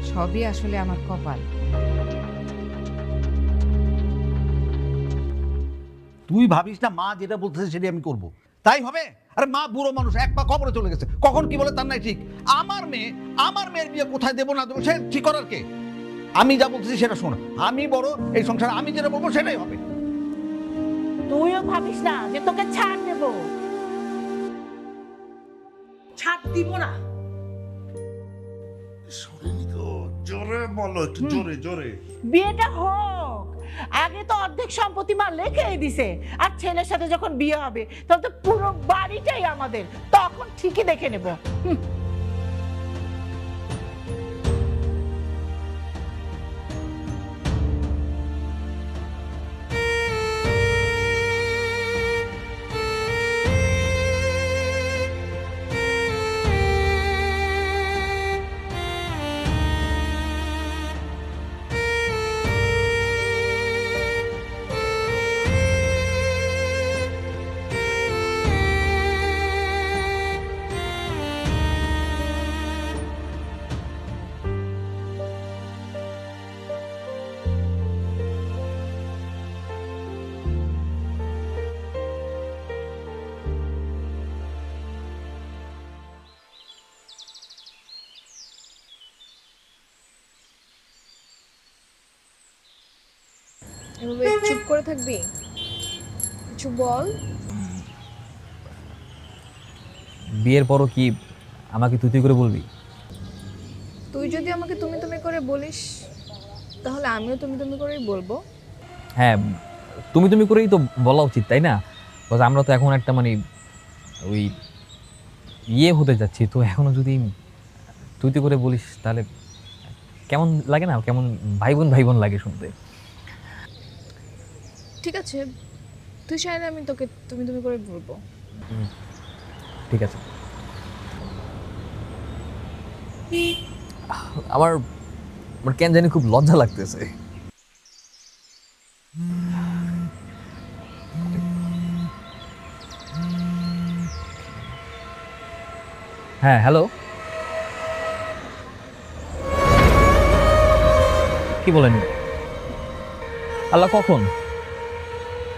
সবই আসলে আমার কপাল। তুই ভাবিস না মা যেটা বলতেছে সেটাই আমি করব, তাই হবে? আরে মা বুড়ো মানুষ, এক পা কবরে চলে গেছে, কখন কি বলে তার নাই ঠিক। আমার মেয়ের বিয়ে কোথায় দেবো না দেবো সে ঠিক করার কে? আমি যা বলতেছি সেটা শোন, আমি বড় এই সংসারে, আমি যেটা বলবো সেটাই হবে। তুইও ভাবিস না যে তোকে ছাড় দেব, ছাড় দিব না। জোরে বলো, একটু জোরে। বিয়েটা হোক, আগে তো অর্ধেক সম্পত্তি মা লেখেই দিছে, আর ছেলের সাথে যখন বিয়ে হবে তখন তো পুরো বাড়িটাই আমাদের, তখন ঠিকই দেখে নেব। এভাবে চুপ করে থাকবি? কিছু বল। বিয়ের পরও কি আমাকে তুই করে বলবি? তুই যদি আমাকে তুমি করে বলিস তাহলে আমিও তুমি করেই বলবো। হ্যাঁ, তুমি করেই তো বলা উচিত, তাই না? বাস আমরা তো এখন একটা মানে ওই ইয়ে হতে যাচ্ছি, তো এখনও যদি তুই করে বলিস তাহলে কেমন লাগে না? কেমন ভাই বোন লাগে শুনতে। ঠিক আছে, তুই চাইলে আমি তোকে তুমি করে বলবো। ঠিক আছে। আমার কেন জানি খুব লজ্জা লাগতেছে। হ্যাঁ, হ্যালো, কি বলেন? আল্লাহ, কখন?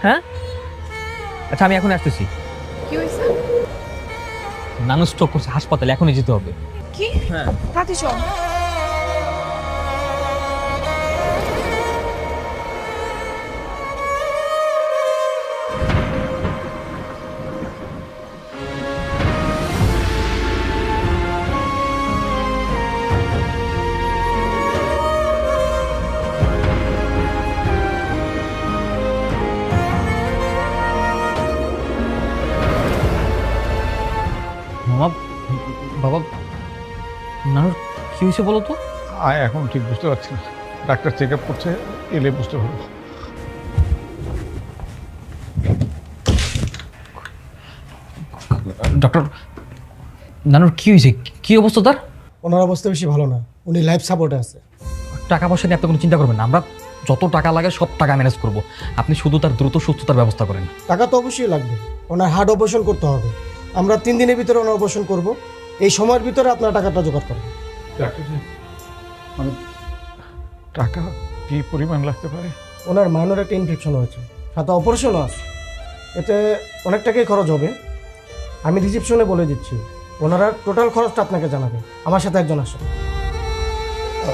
হ্যাঁ, আচ্ছা আমি এখন আসতেছি। কি হয়েছে? নানু স্ট্রোক করছে, হাসপাতালে এখনই যেতে হবে। কি? হ্যাঁ, তাতে চল। বাবা, নানুর কি হয়েছে বলো তো? এখন ঠিক বুঝতে পারছি না, ডাক্তার চেক আপ করছে, এলে বুঝতে পারবো। ডক্টর, নানুর কি হয়েছে? কি অবস্থা তার? ওনার অবস্থা বেশি ভালো না, উনি লাইফ সাপোর্টে আছে। টাকা পয়সা নিয়ে আপনি কোনো চিন্তা করবেন না, আমরা যত টাকা লাগে সব টাকা ম্যানেজ করব। আপনি শুধু তার দ্রুত সুস্থতার ব্যবস্থা করেন। টাকা তো অবশ্যই লাগবে, ওনার হার্ট অপারেশন করতে হবে, আমরা 3 দিনের ভিতরে ওনার অপারেশন করব। এই সময়ের ভিতরে আপনার টাকাটা জোগাড় করেন। ডাক্তার মানে টাকা কি পরিমাণ লাগতে পারে? ওনার মাইনর একটা ইনফেকশন হয়েছে, সাথে অপারেশনও আছে, এতে অনেক টাকাই খরচ হবে। আমি রিসেপশনে বলে দিচ্ছি, ওনারা টোটাল খরচটা আপনাকে জানাবে। আমার সাথে একজন আসে। নয়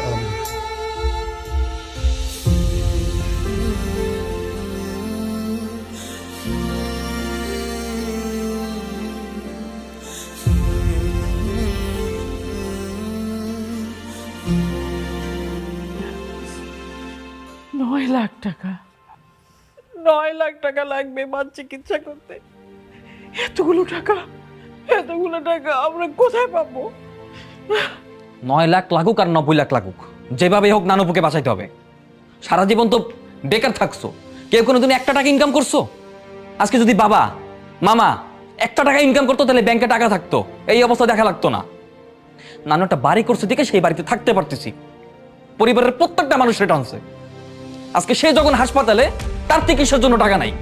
লাখ টাকা 9 লাখ টাকা লাগবে মার চিকিৎসা করতে। এতগুলো টাকা আমরা কোথায় পাবো? 9 লাখ লাগুক আর 90 লাখ লাগুক, যেভাবে হোক নানুপুকে বাঁচাইতে হবে। সারা জীবন তো বেকার থাকছো, কেউ কোনোদিন একটা টাকা ইনকাম করছো? আজকে যদি বাবা মামা একটা টাকা ইনকাম করতো তাহলে ব্যাংকে টাকা থাকতো, এই অবস্থা দেখা লাগতো না। নানু একটা বাড়ি করছে দেখে সেই বাড়িতে থাকতে পারতেছি, পরিবারের প্রত্যেকটা মানুষ সেটা আনছে। আজকে সে যখন হাসপাতালে, তার চিকিৎসার জন্য টাকা নাই,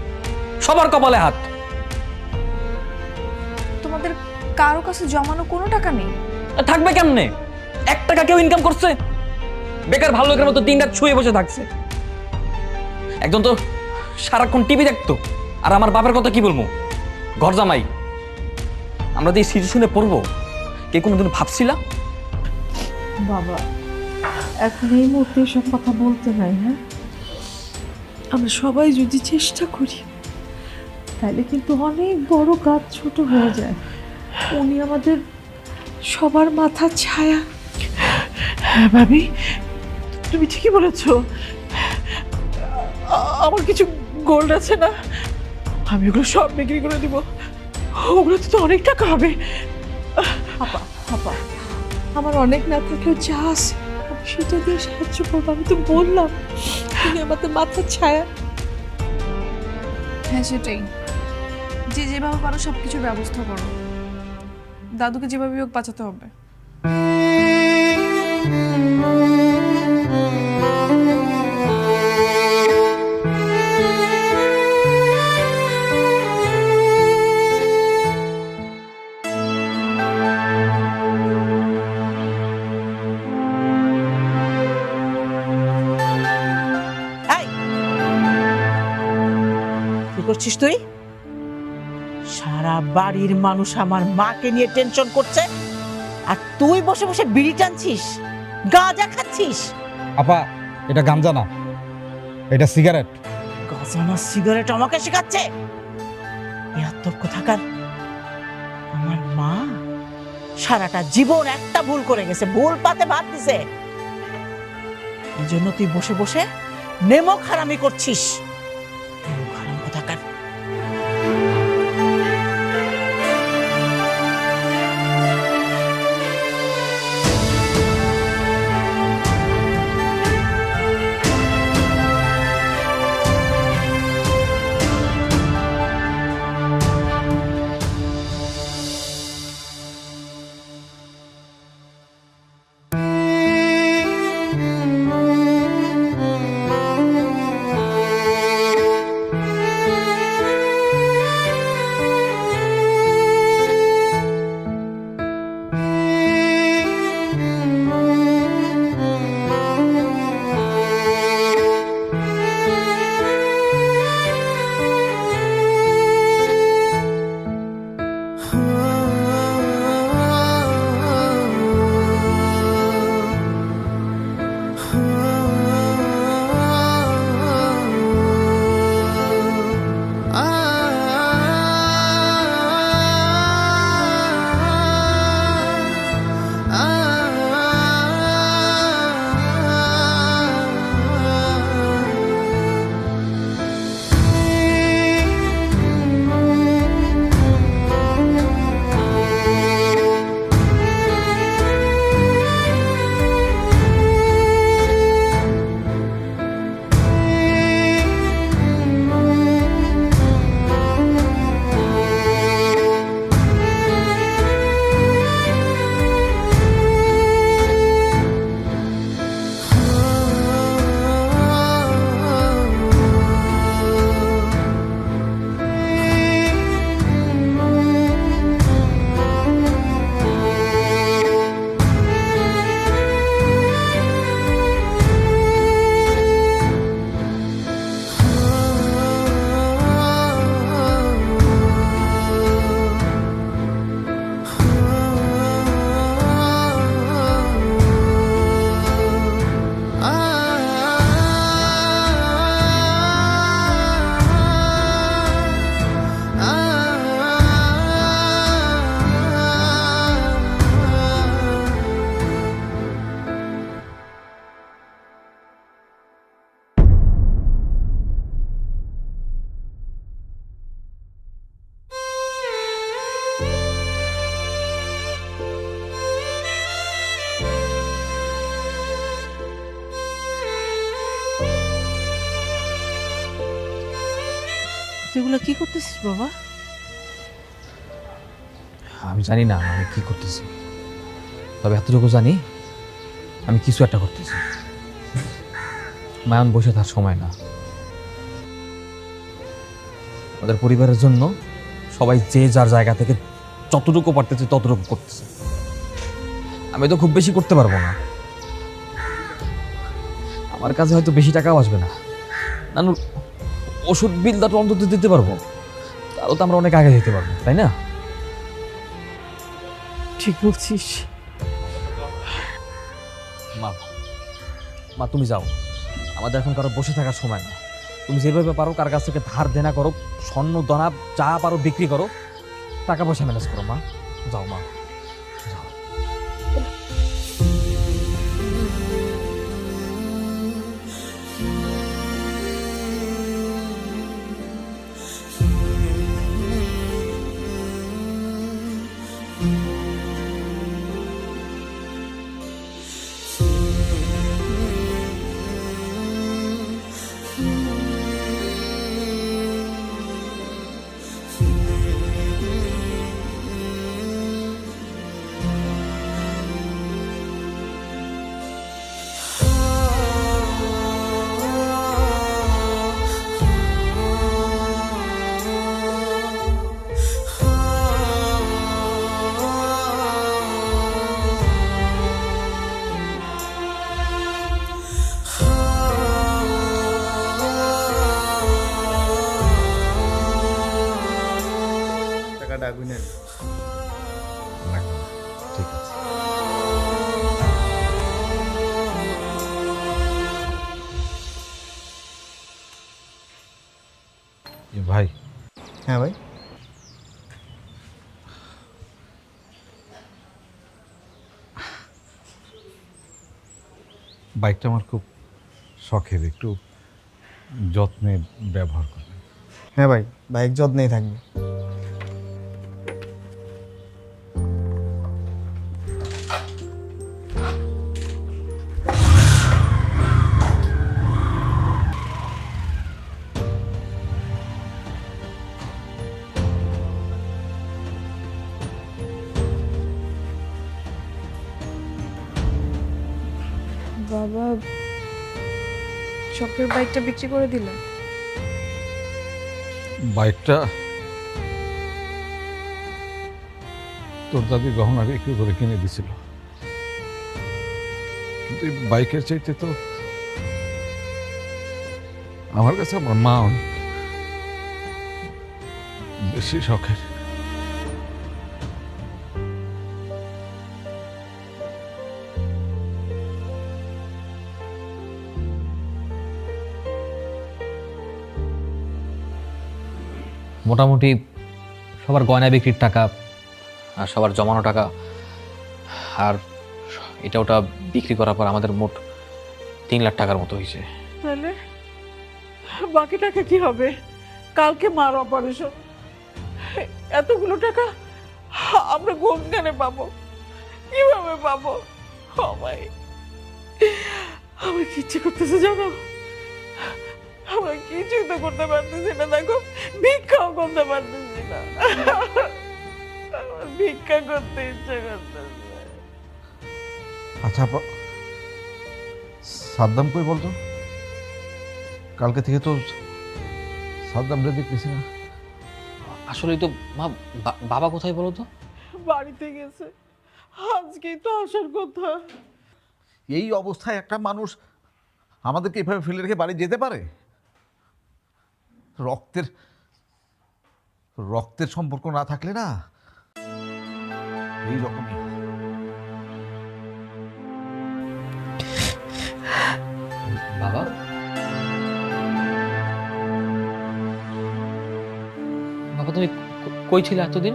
সবার কপালে হাত। তোমাদের কারো কাছে জমানো কোনো টাকা নেই? থাকবে কেমনে? 1 টাকা কেউ ইনকাম করছে? বেকার ভালো লোকের মতো দিন রাত শুয়ে বসে থাকছে। একজন তো সারাক্ষণ টিভি দেখতো, আর আমার বাবার কথা কি বলবো, ঘর জামাই। আমরা যে সিচুয়েশনে পড়বো কে কোনোদিন ভাবছিলা? বাবা এখন এই মুহূর্তে এসব কথা বলতে নাই। হ্যাঁ, আমরা সবাই যদি চেষ্টা করি তাহলে কিন্তু অনেক বড় কাজ ছোট হয়ে যায়। উনি আমাদের সবার মাথার ছায়া। হ্যাঁ ভাবি, তুমি ঠিকই বলেছো। আমার কিছু গোল্ড আছে না, আমি ওগুলো সব বিক্রি করে দিব। ওগুলোতে তো অনেক টাকা হবে। আমার অনেক না থাকলেও যা আছে আমি সেটা দিয়ে সাহায্য করবো। আমি তো বললাম তুমি আমাদের মাথার ছায়া। হ্যাঁ সেটাই, যে যেভাবে পারো সব কিছুর ব্যবস্থা করো। দাদুকে যেভাবে হোক বাঁচাতে হবে। কি করছিস তুই? সারা বাড়ির মানুষ আমার মাকে নিয়ে টেনশন করছে, আর তুই বসে বসে বিড়ি টানছিস, গাঁজা খাচ্ছিস। আপা এটা গাঞ্জা না, এটা সিগারেট। গাঁজা না সিগারেট আমাকে শেখাচ্ছে? এত কোথাকার! আমার মা সারাটা জীবন একটা ভুল করে গেছে, ভুল পাতে ভাত দিছে। এই জন্য তুই বসে বসে নেমক হারামি করছিস। হারাম কোথাকার! তুই এগুলো কি করতেছিস বাবা? আমি জানি না আমি কি করতেছি, তবে এতটুকু জানি আমি কিছু একটা করতেছি। মায়ান বসে থাকার সময় না। আমাদের পরিবারের জন্য সবাই যে যার জায়গা থেকে যতটুকু পারতেছে ততটুকু করতেছে। আমি তো খুব বেশি করতে পারবো না, আমার কাছে হয়তো বেশি টাকাও আসবে না। নানুর ওষুধ বিলটা তো অন্তত দিতে পারবো, তাহলে তো আমরা অনেক আগে যেতে পারবো, তাই না? ঠিক বলছিস। মা মা তুমি যাও, আমাদের এখন কারো বসে থাকার সময় না। তুমি যেভাবে পারো কার কাছ থেকে ধার দেনা করো, স্বর্ণ দানা যা পারো বিক্রি করো, টাকা পয়সা ম্যানেজ করো। মা যাও, মা যাও। টাকাটা গুনে ঠিক আছে। ভাই। হ্যাঁ ভাই। বাইকটা আমার খুব শখের, একটু যত্নে ব্যবহার করবেন। হ্যাঁ ভাই, বাইক যত্নেই থাকবে। বাবা শখের বাইকটা বিক্রি করে দিলেন? বাইকটা তোর দাদি গহনা বিক্রি করে কিনে দিছিল, কিন্তু এই বাইকের চাইতে তো আমার কাছে আমার মা অনেক বেশি শখের। মোটামুটি সবার গয়না বিক্রির টাকা আর সবার জমানো টাকা আর এটা ওটা বিক্রি করার পর আমাদের মোট 3 লাখ টাকার মতো হয়েছে। তাহলে বাকি টাকা কি হবে? কালকে মার অপারেশন, এতগুলো টাকা আমরা কোনখানে পাবো, কিভাবে পাবো? ভাই আমার কি ইচ্ছে করতেছে জানো? আমরা কিছুই তো করতে পারতেছি না, দেখো ভিক্ষাও করতে পারতেছি না। আমার ভিক্ষা করতে ইচ্ছে করতেছে। আচ্ছা সাদ্দাম কই বলতো? কালকে থেকে তো সাদ্দাম রে দেখতেছি না। আসলেই তো মা, বাবা কোথায় বলো তো? বাড়িতে গেছে, আজকেই তো আসার কথা। এই অবস্থায় একটা মানুষ আমাদেরকে এভাবে ফেলে রেখে বাড়ি যেতে পারে? রক্তের সম্পর্ক না থাকলে না এই রকমই। বাবা বাবা তুমি কই ছিলে এতদিন?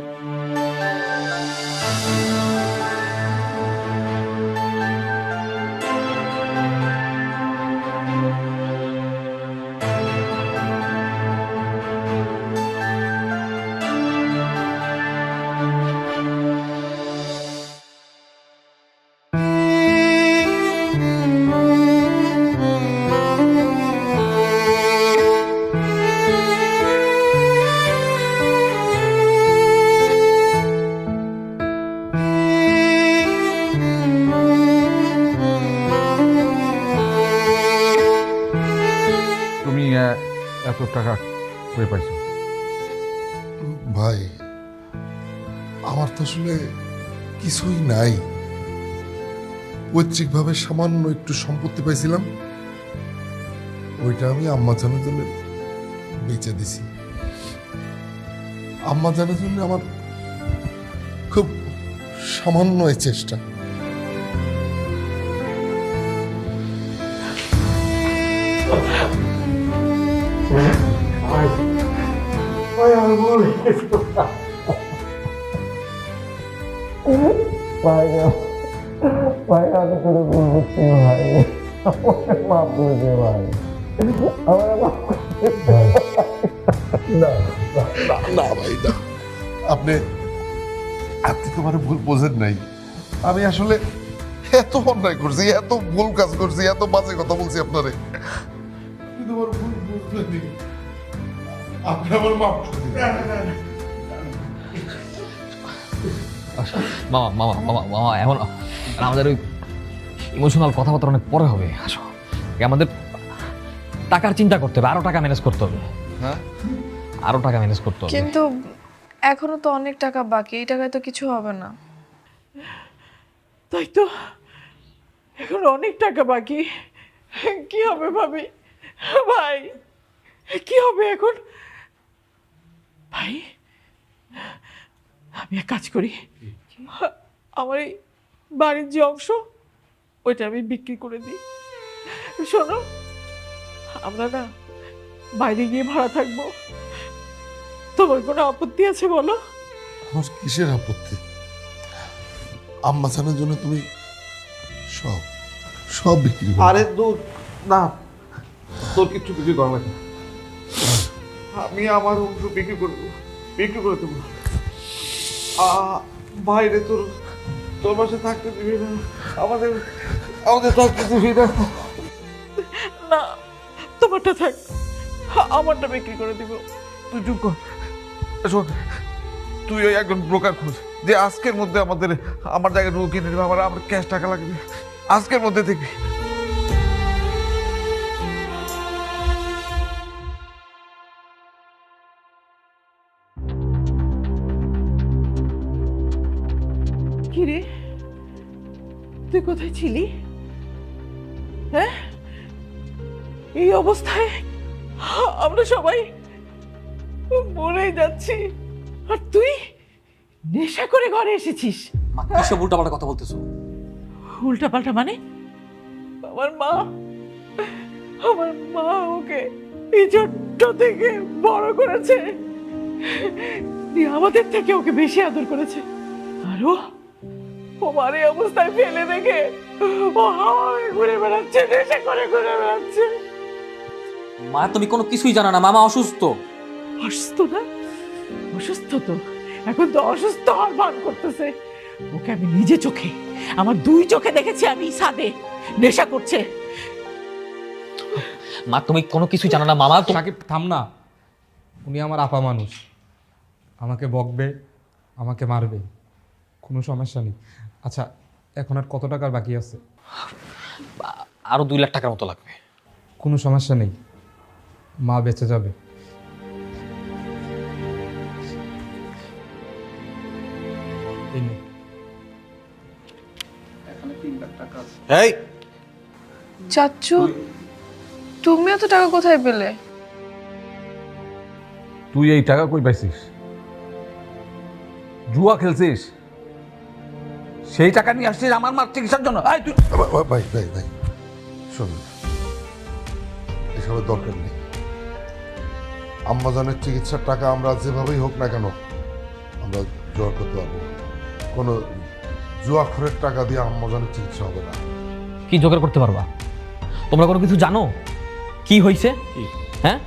এত টাকা কই পাইছো? ভাই আমার তো আসলে কিছুই নাই, পৈতৃকভাবে সামান্য একটু সম্পত্তি পাইছিলাম, ওইটা আমি আম্মা জানের জন্য বেচে দিছি। আম্মা জানের জন্য আমার খুব সামান্য এই চেষ্টা। না ভাই না, আপনি তোমার ভুল বোঝেন নাই। আমি আসলে এত অন্যায় করছি, এত ভুল কাজ করছি, এত বাজে কথা বলছি আপনারে, আপনি তোমার ভুল বুঝলেন। আপনি আমার মাফ করে দিন। মামা মামা মামা মামা এখন আমাদের ওই ইমোশনাল কথাবার্তা অনেক পরে হবে। আসো আমাদের টাকার চিন্তা করতে হবে, আরো টাকা ম্যানেজ করতে হবে। হ্যাঁ, আরো টাকা ম্যানেজ করতে হবে। কিন্তু এখনো তো অনেক টাকা বাকি, এই টাকায় তো কিছু হবে না। তাই তো, এখন অনেক টাকা বাকি। কি হবে ভাবি? ভাই কি হবে এখন? ভাই আমি এক কাজ করি, আমার এই বাড়ির যে অংশ ওইটা আমি বিক্রি করে দিই। শোনো, আমরা না বাইরে গিয়ে ভাড়া থাকবো, তোমার কোনো আপত্তি আছে বলো? আমার কিসের আপত্তি? আম্মা জানার জন্য তুমি সব সব বিক্রি করো। আরে দূর না, তোর কিচ্ছু বিক্রি করা লাগে না। আমি আমার অংশ বিক্রি করে দেবো। বাইরে তোর পাশে থাকতে দিবি না, আমাদের থাকতে দিবি না। না, তোমারটা থাক, আমারটা বিক্রি করে দিব। তুই চুপ কর। শোন, তুই ওই একজন ব্রোকার খোঁজ যে আজকের মধ্যে আমার জায়গায় রু কিনে নেবে, আমার ক্যাশ টাকা লাগবে, আজকের মধ্যে দেখবি। কিরে, তুই কোথায় ছিলি? হ্যাঁ, এই অবস্থায় আমরা সবাই মরেই যাচ্ছি, আর তুই নেশা করে ঘরে এসেছিস। কিসব উল্টাপাল্টা কথা বলতেছো? উল্টাপাল্টা মানে? আমার মা ওকে এই ছোট্ট থেকে বড় করেছে, আমাদের থেকে ওকে বেশি আদর করেছে, আর ও আমার এই অবস্থায় ফেলে দেখে ও হাওয়ায় ঘুরে বেড়াচ্ছে, নেশা করে ঘুরে বেড়াচ্ছে। মা তুমি কোনো কিছুই জানো না, মামা অসুস্থ। অসুস্থ না? অসুস্থ তো, এখন তো অসুস্থ হওয়ার ভান করতেছে। ওকে আমি নিজে চোখে, আমার দুই চোখে দেখেছি আমি ছাদে নেশা করছে। মা তুমি কোনো কিছুই জানো না মামা। সাকিব থাম না, উনি আমার আপা মানুষ, আমাকে বকবে, আমাকে মারবে, কোনো সমস্যা নেই। আচ্ছা, এখন আর কত টাকার বাকি আছে? আরো 2 লাখ টাকার মতো লাগবে। কোনো সমস্যা নেই, মা বেঁচে যাবে। এই চাচ্চু, তুমি এত টাকা কোথায় পেলে? তুই এই টাকা কই পাইছিস? জুয়া খেলছিস? সেই টাকা নিয়ে আসছিস আমার মার চিকিৎসার জন্য? ভাই ভাই ভাই শোনুন, এসবের দরকার নেই। আম্মাজানের চিকিৎসার টাকা আমরা যেভাবেই হোক না কেন আমরা জোগাড় করতে পারবো। কোনো জুয়াখোরের টাকা দিয়ে আম্মাজানের চিকিৎসা হবে না। কি জোগাড় করতে পারবা? তোমরা কোনো কিছু জানো কি হয়েছে? হ্যাঁ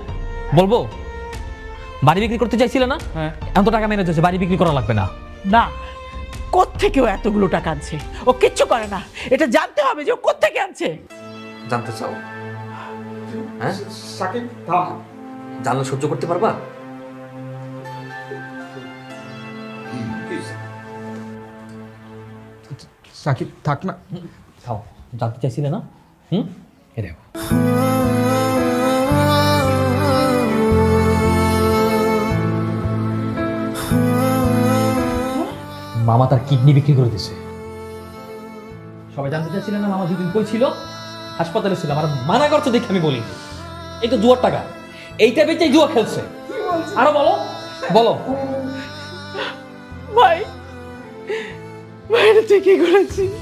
বলবো? বাড়ি বিক্রি করতে চাইছিলে না? এখন তো টাকা ম্যানেজ হয়েছে, বাড়ি বিক্রি করা লাগবে না। না, কোত্থেকে ও এতগুলো টাকা আনছে? ও কিচ্ছু করে না, এটা জানতে হবে যে ও কোত্থেকে আনছে। জানতে চাও? হ্যাঁ সাকিব থাম। জানলে সহ্য করতে পারবা? সাকিব থাক না, খাও। জানতে চাইছিলে না? এ দেখো। মামা তার কিডনি বিক্রি করে দিছে। সবাই জানতে চাচ্ছিলেন না মামা দুদিন কই ছিল? হাসপাতালে ছিল। আমার মানা করছে দেখে আমি বলি, এই তো জুয়ার টাকা, এইটা বেচে জুয়া খেলছে। আরো বলো বলো। ভাই ভাই, এটা তুই কি করেছিস?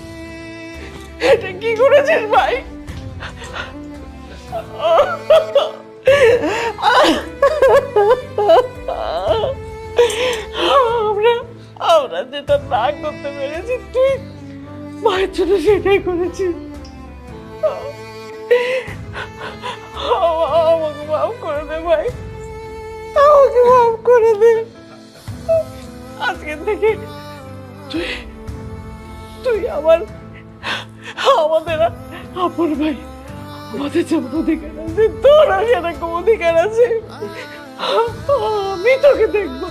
এটা কি করেছিস ভাই? আমরা যেটা না করতে পেরেছি তুই মায়ের জন্য সেটাই করেছিস। আমাকে মাফ করে দে ভাই, আমাকে মাফ করে দে। আজকে থেকে তুই তুই আমাদের আপন ভাই। আমাদের যেমন অধিকার আছে তোর সেরকম অধিকার আছে। আমি তোকে দেখবো,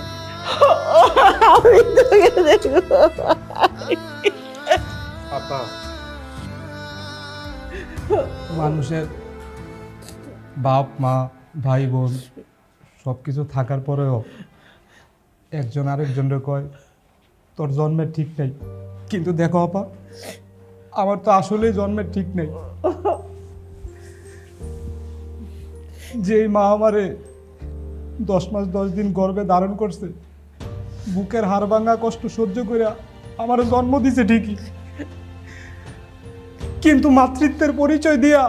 আমি তোকে দেখবো। আপা, মানুষের বাপ মা ভাই বোন সব কিছু থাকার পরেও একজন আরেকজনের কয় তোর জন্মের ঠিক নেই। কিন্তু দেখো আপা, আমার তো আসলেই জন্মের ঠিক নেই। যেই মা আমারে 10 মাস 10 দিন গর্ভে ধারণ করছে, বুকের হাড় ভাঙা কষ্ট সহ্য করে আমার জন্ম দিছে ঠিকই, কিন্তু মাতৃত্বের পরিচয় দিয়া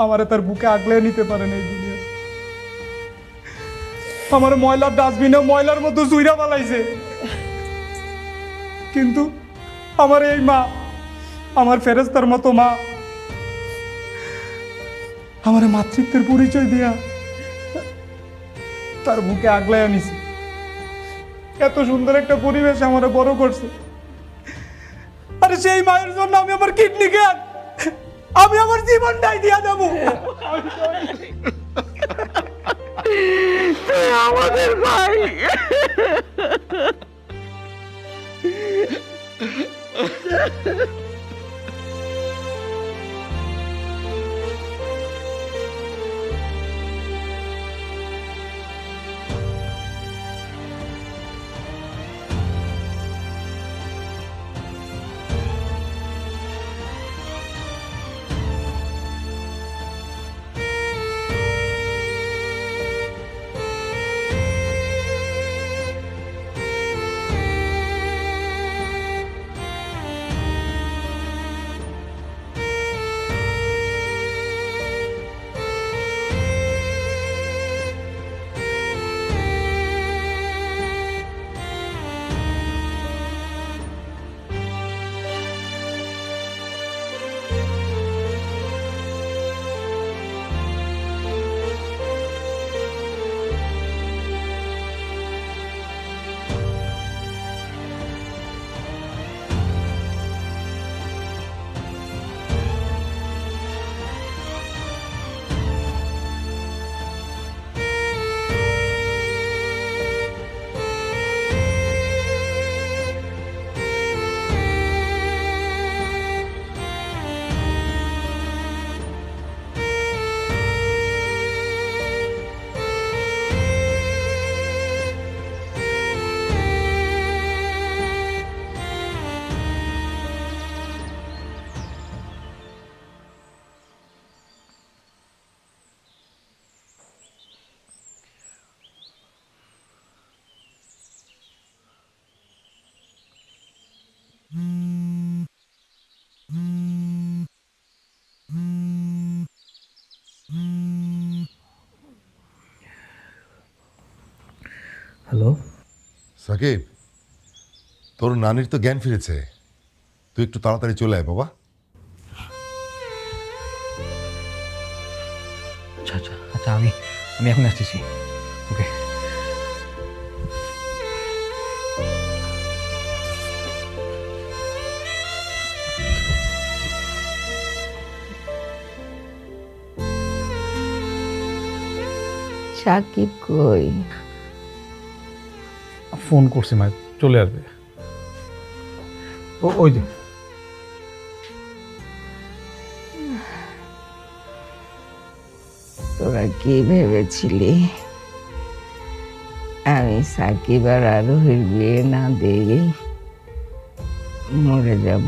আমারে তার বুকে আগলে নিতে পারে না এই দুনিয়া। আমার ময়লার ডাস্টবিনে ময়লার মতো চুইরা পালাইছে, কিন্তু আমার এই মা, আমার ফেরেশতার মতো মা, আমার মাতৃত্বের পরিচয় দিয়া তার বুকে আগলায় আনিছে। এত সুন্দর একটা পরিবেশ আমার বড় করছে। আরে সেই মায়ের জন্য আমি আমার কিডনি জ্ঞান, আমি আমার জীবনটাই দিয়া দেবো। আমাদের ভাই। হ্যালো সাকিব, তোর নানির তো জ্ঞান ফিরেছে, তুই একটু তাড়াতাড়ি চলে আয় বাবা। আচ্ছা আচ্ছা আচ্ছা, আমি এখন আসতেছি। ওকে। সাকিব কই? ফোন করছি মা, চলে আসবে। ওই যে তোরা কি ভেবেছিলি আমি সাকিব আর আরোহীর বিয়ে না দিয়ে মরে যাব?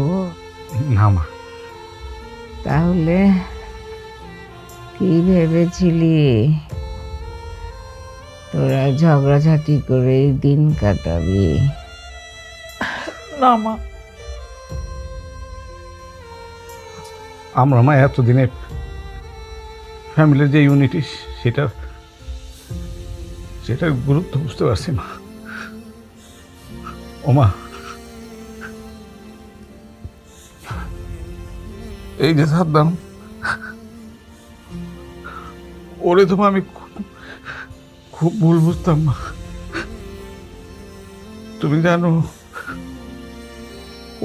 না মা, তাহলে কি ভেবেছিলি তোরা ঝগড়াঝাটি করে দিন কাটাবি? না মা, আমরা মা এতদিনে ফ্যামিলির যে ইউনিটি সেটার গুরুত্ব বুঝতে পারছি মা। ও মা, এই যে সাদ্দাম, ওরে তো আমি খুব ভুল বুঝতাম মা। তুমি জানো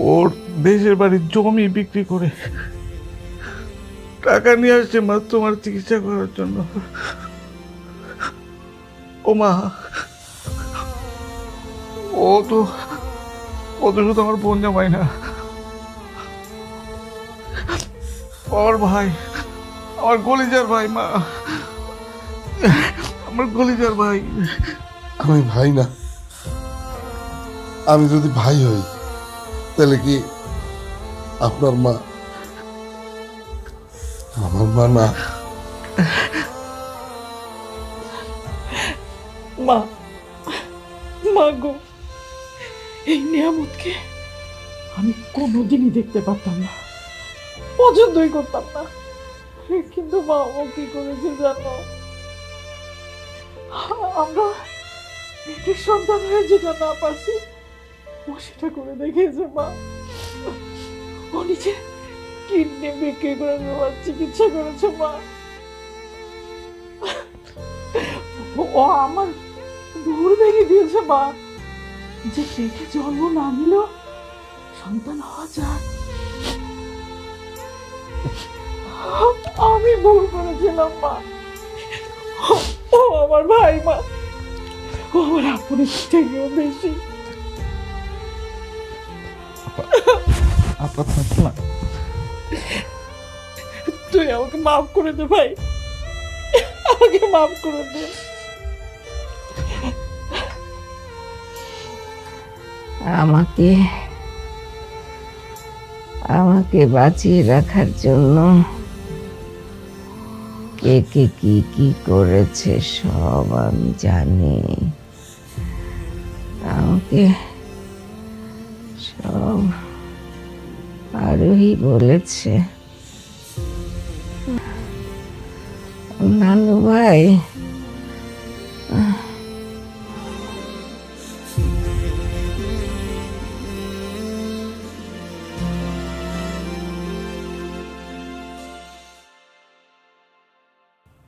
ওর দেশের বাড়ির জমি বিক্রি করে টাকা নিয়ে আসছে মা তোমার চিকিৎসা করার জন্য। ও মা, ও তো শুধু আমার বোন জামাই না, আমার ভাই, আমার কলিজার ভাই মা, আমার কলিজার ভাই। আমি ভাই না, আমি যদি ভাই হই তাহলে কি আপনার মা আমার মা না? মা, মা গো, এই নিয়ামতকে আমি কোনোদিনই দেখতে পারতাম না, পছন্দই করতাম না, কিন্তু মা ও কি করেছে জানো? আমরা মেয়েটির সন্তান হয়ে যেটা না পারছি ও সেটা করে দেখিয়েছে মা। ও নিজে কিডনি বিক্রি করে তোমার চিকিৎসা করেছে মা। ও আমার দূর ভেঙে দিয়েছে মা, যে পেটে জন্ম না নিলেও সন্তান হওয়া যায়। আমি ভুল করেছিলাম মা, ও আমার ভাই মা, ও আমার আপনের থেকেও বেশি। তুই আমাকে মাফ করে দে ভাই, আমাকে মাফ করে দে। আমাকে বাঁচিয়ে রাখার জন্য কে কে কি করেছে সব আমি জানি। আমাকে সব আরোহী বলেছে। নানু ভাই,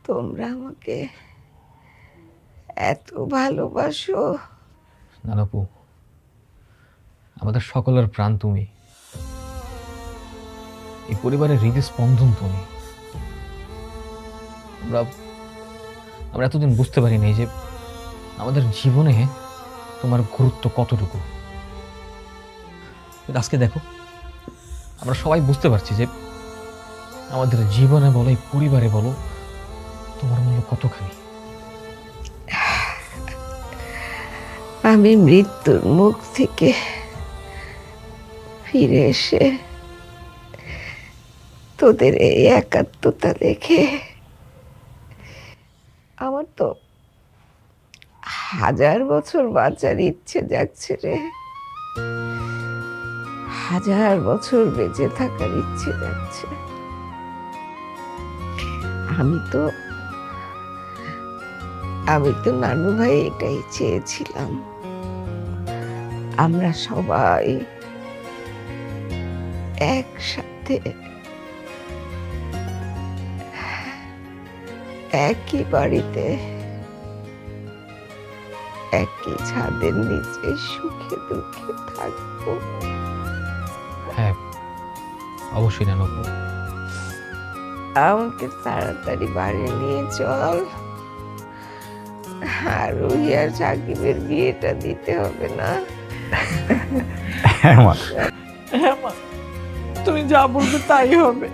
তোমরা আমাকে এত ভালোবাসো? নানাপু, আমাদের সকলের প্রাণ তুমি, এই পরিবারের হৃদস্পন্দন তুমি। আমরা এতদিন বুঝতে পারি নাই যে আমাদের জীবনে তোমার গুরুত্ব কতটুকু। আজকে দেখো, আমরা সবাই বুঝতে পারছি যে আমাদের জীবনে বলো, এই পরিবারে বলো, তোমার মূল্য কতখানি। আমি মৃত্যুর মুখ থেকে ফিরে এসে তোদের এই একাত্মতা দেখে আমার তো 1000 বছর বাঁচার ইচ্ছে যাচ্ছে রে। 1000 বছর বেঁচে থাকার ইচ্ছে যাচ্ছে। আমি তো নানু ভাই এটাই চেয়েছিলাম, আমরা সবাই একসাথে একই বাড়িতে একই ছাদের নিচে সুখে দুঃখে থাকবো। হ্যাঁ, অবশ্যই নানু। আমাকে তাড়াতাড়ি বাড়ি নিয়ে চল, আর রুহিয়ার সাকিবের বিয়েটা দিতে হবে না? হ্যাঁ মা, তুমি যা বলবে তাই হবে।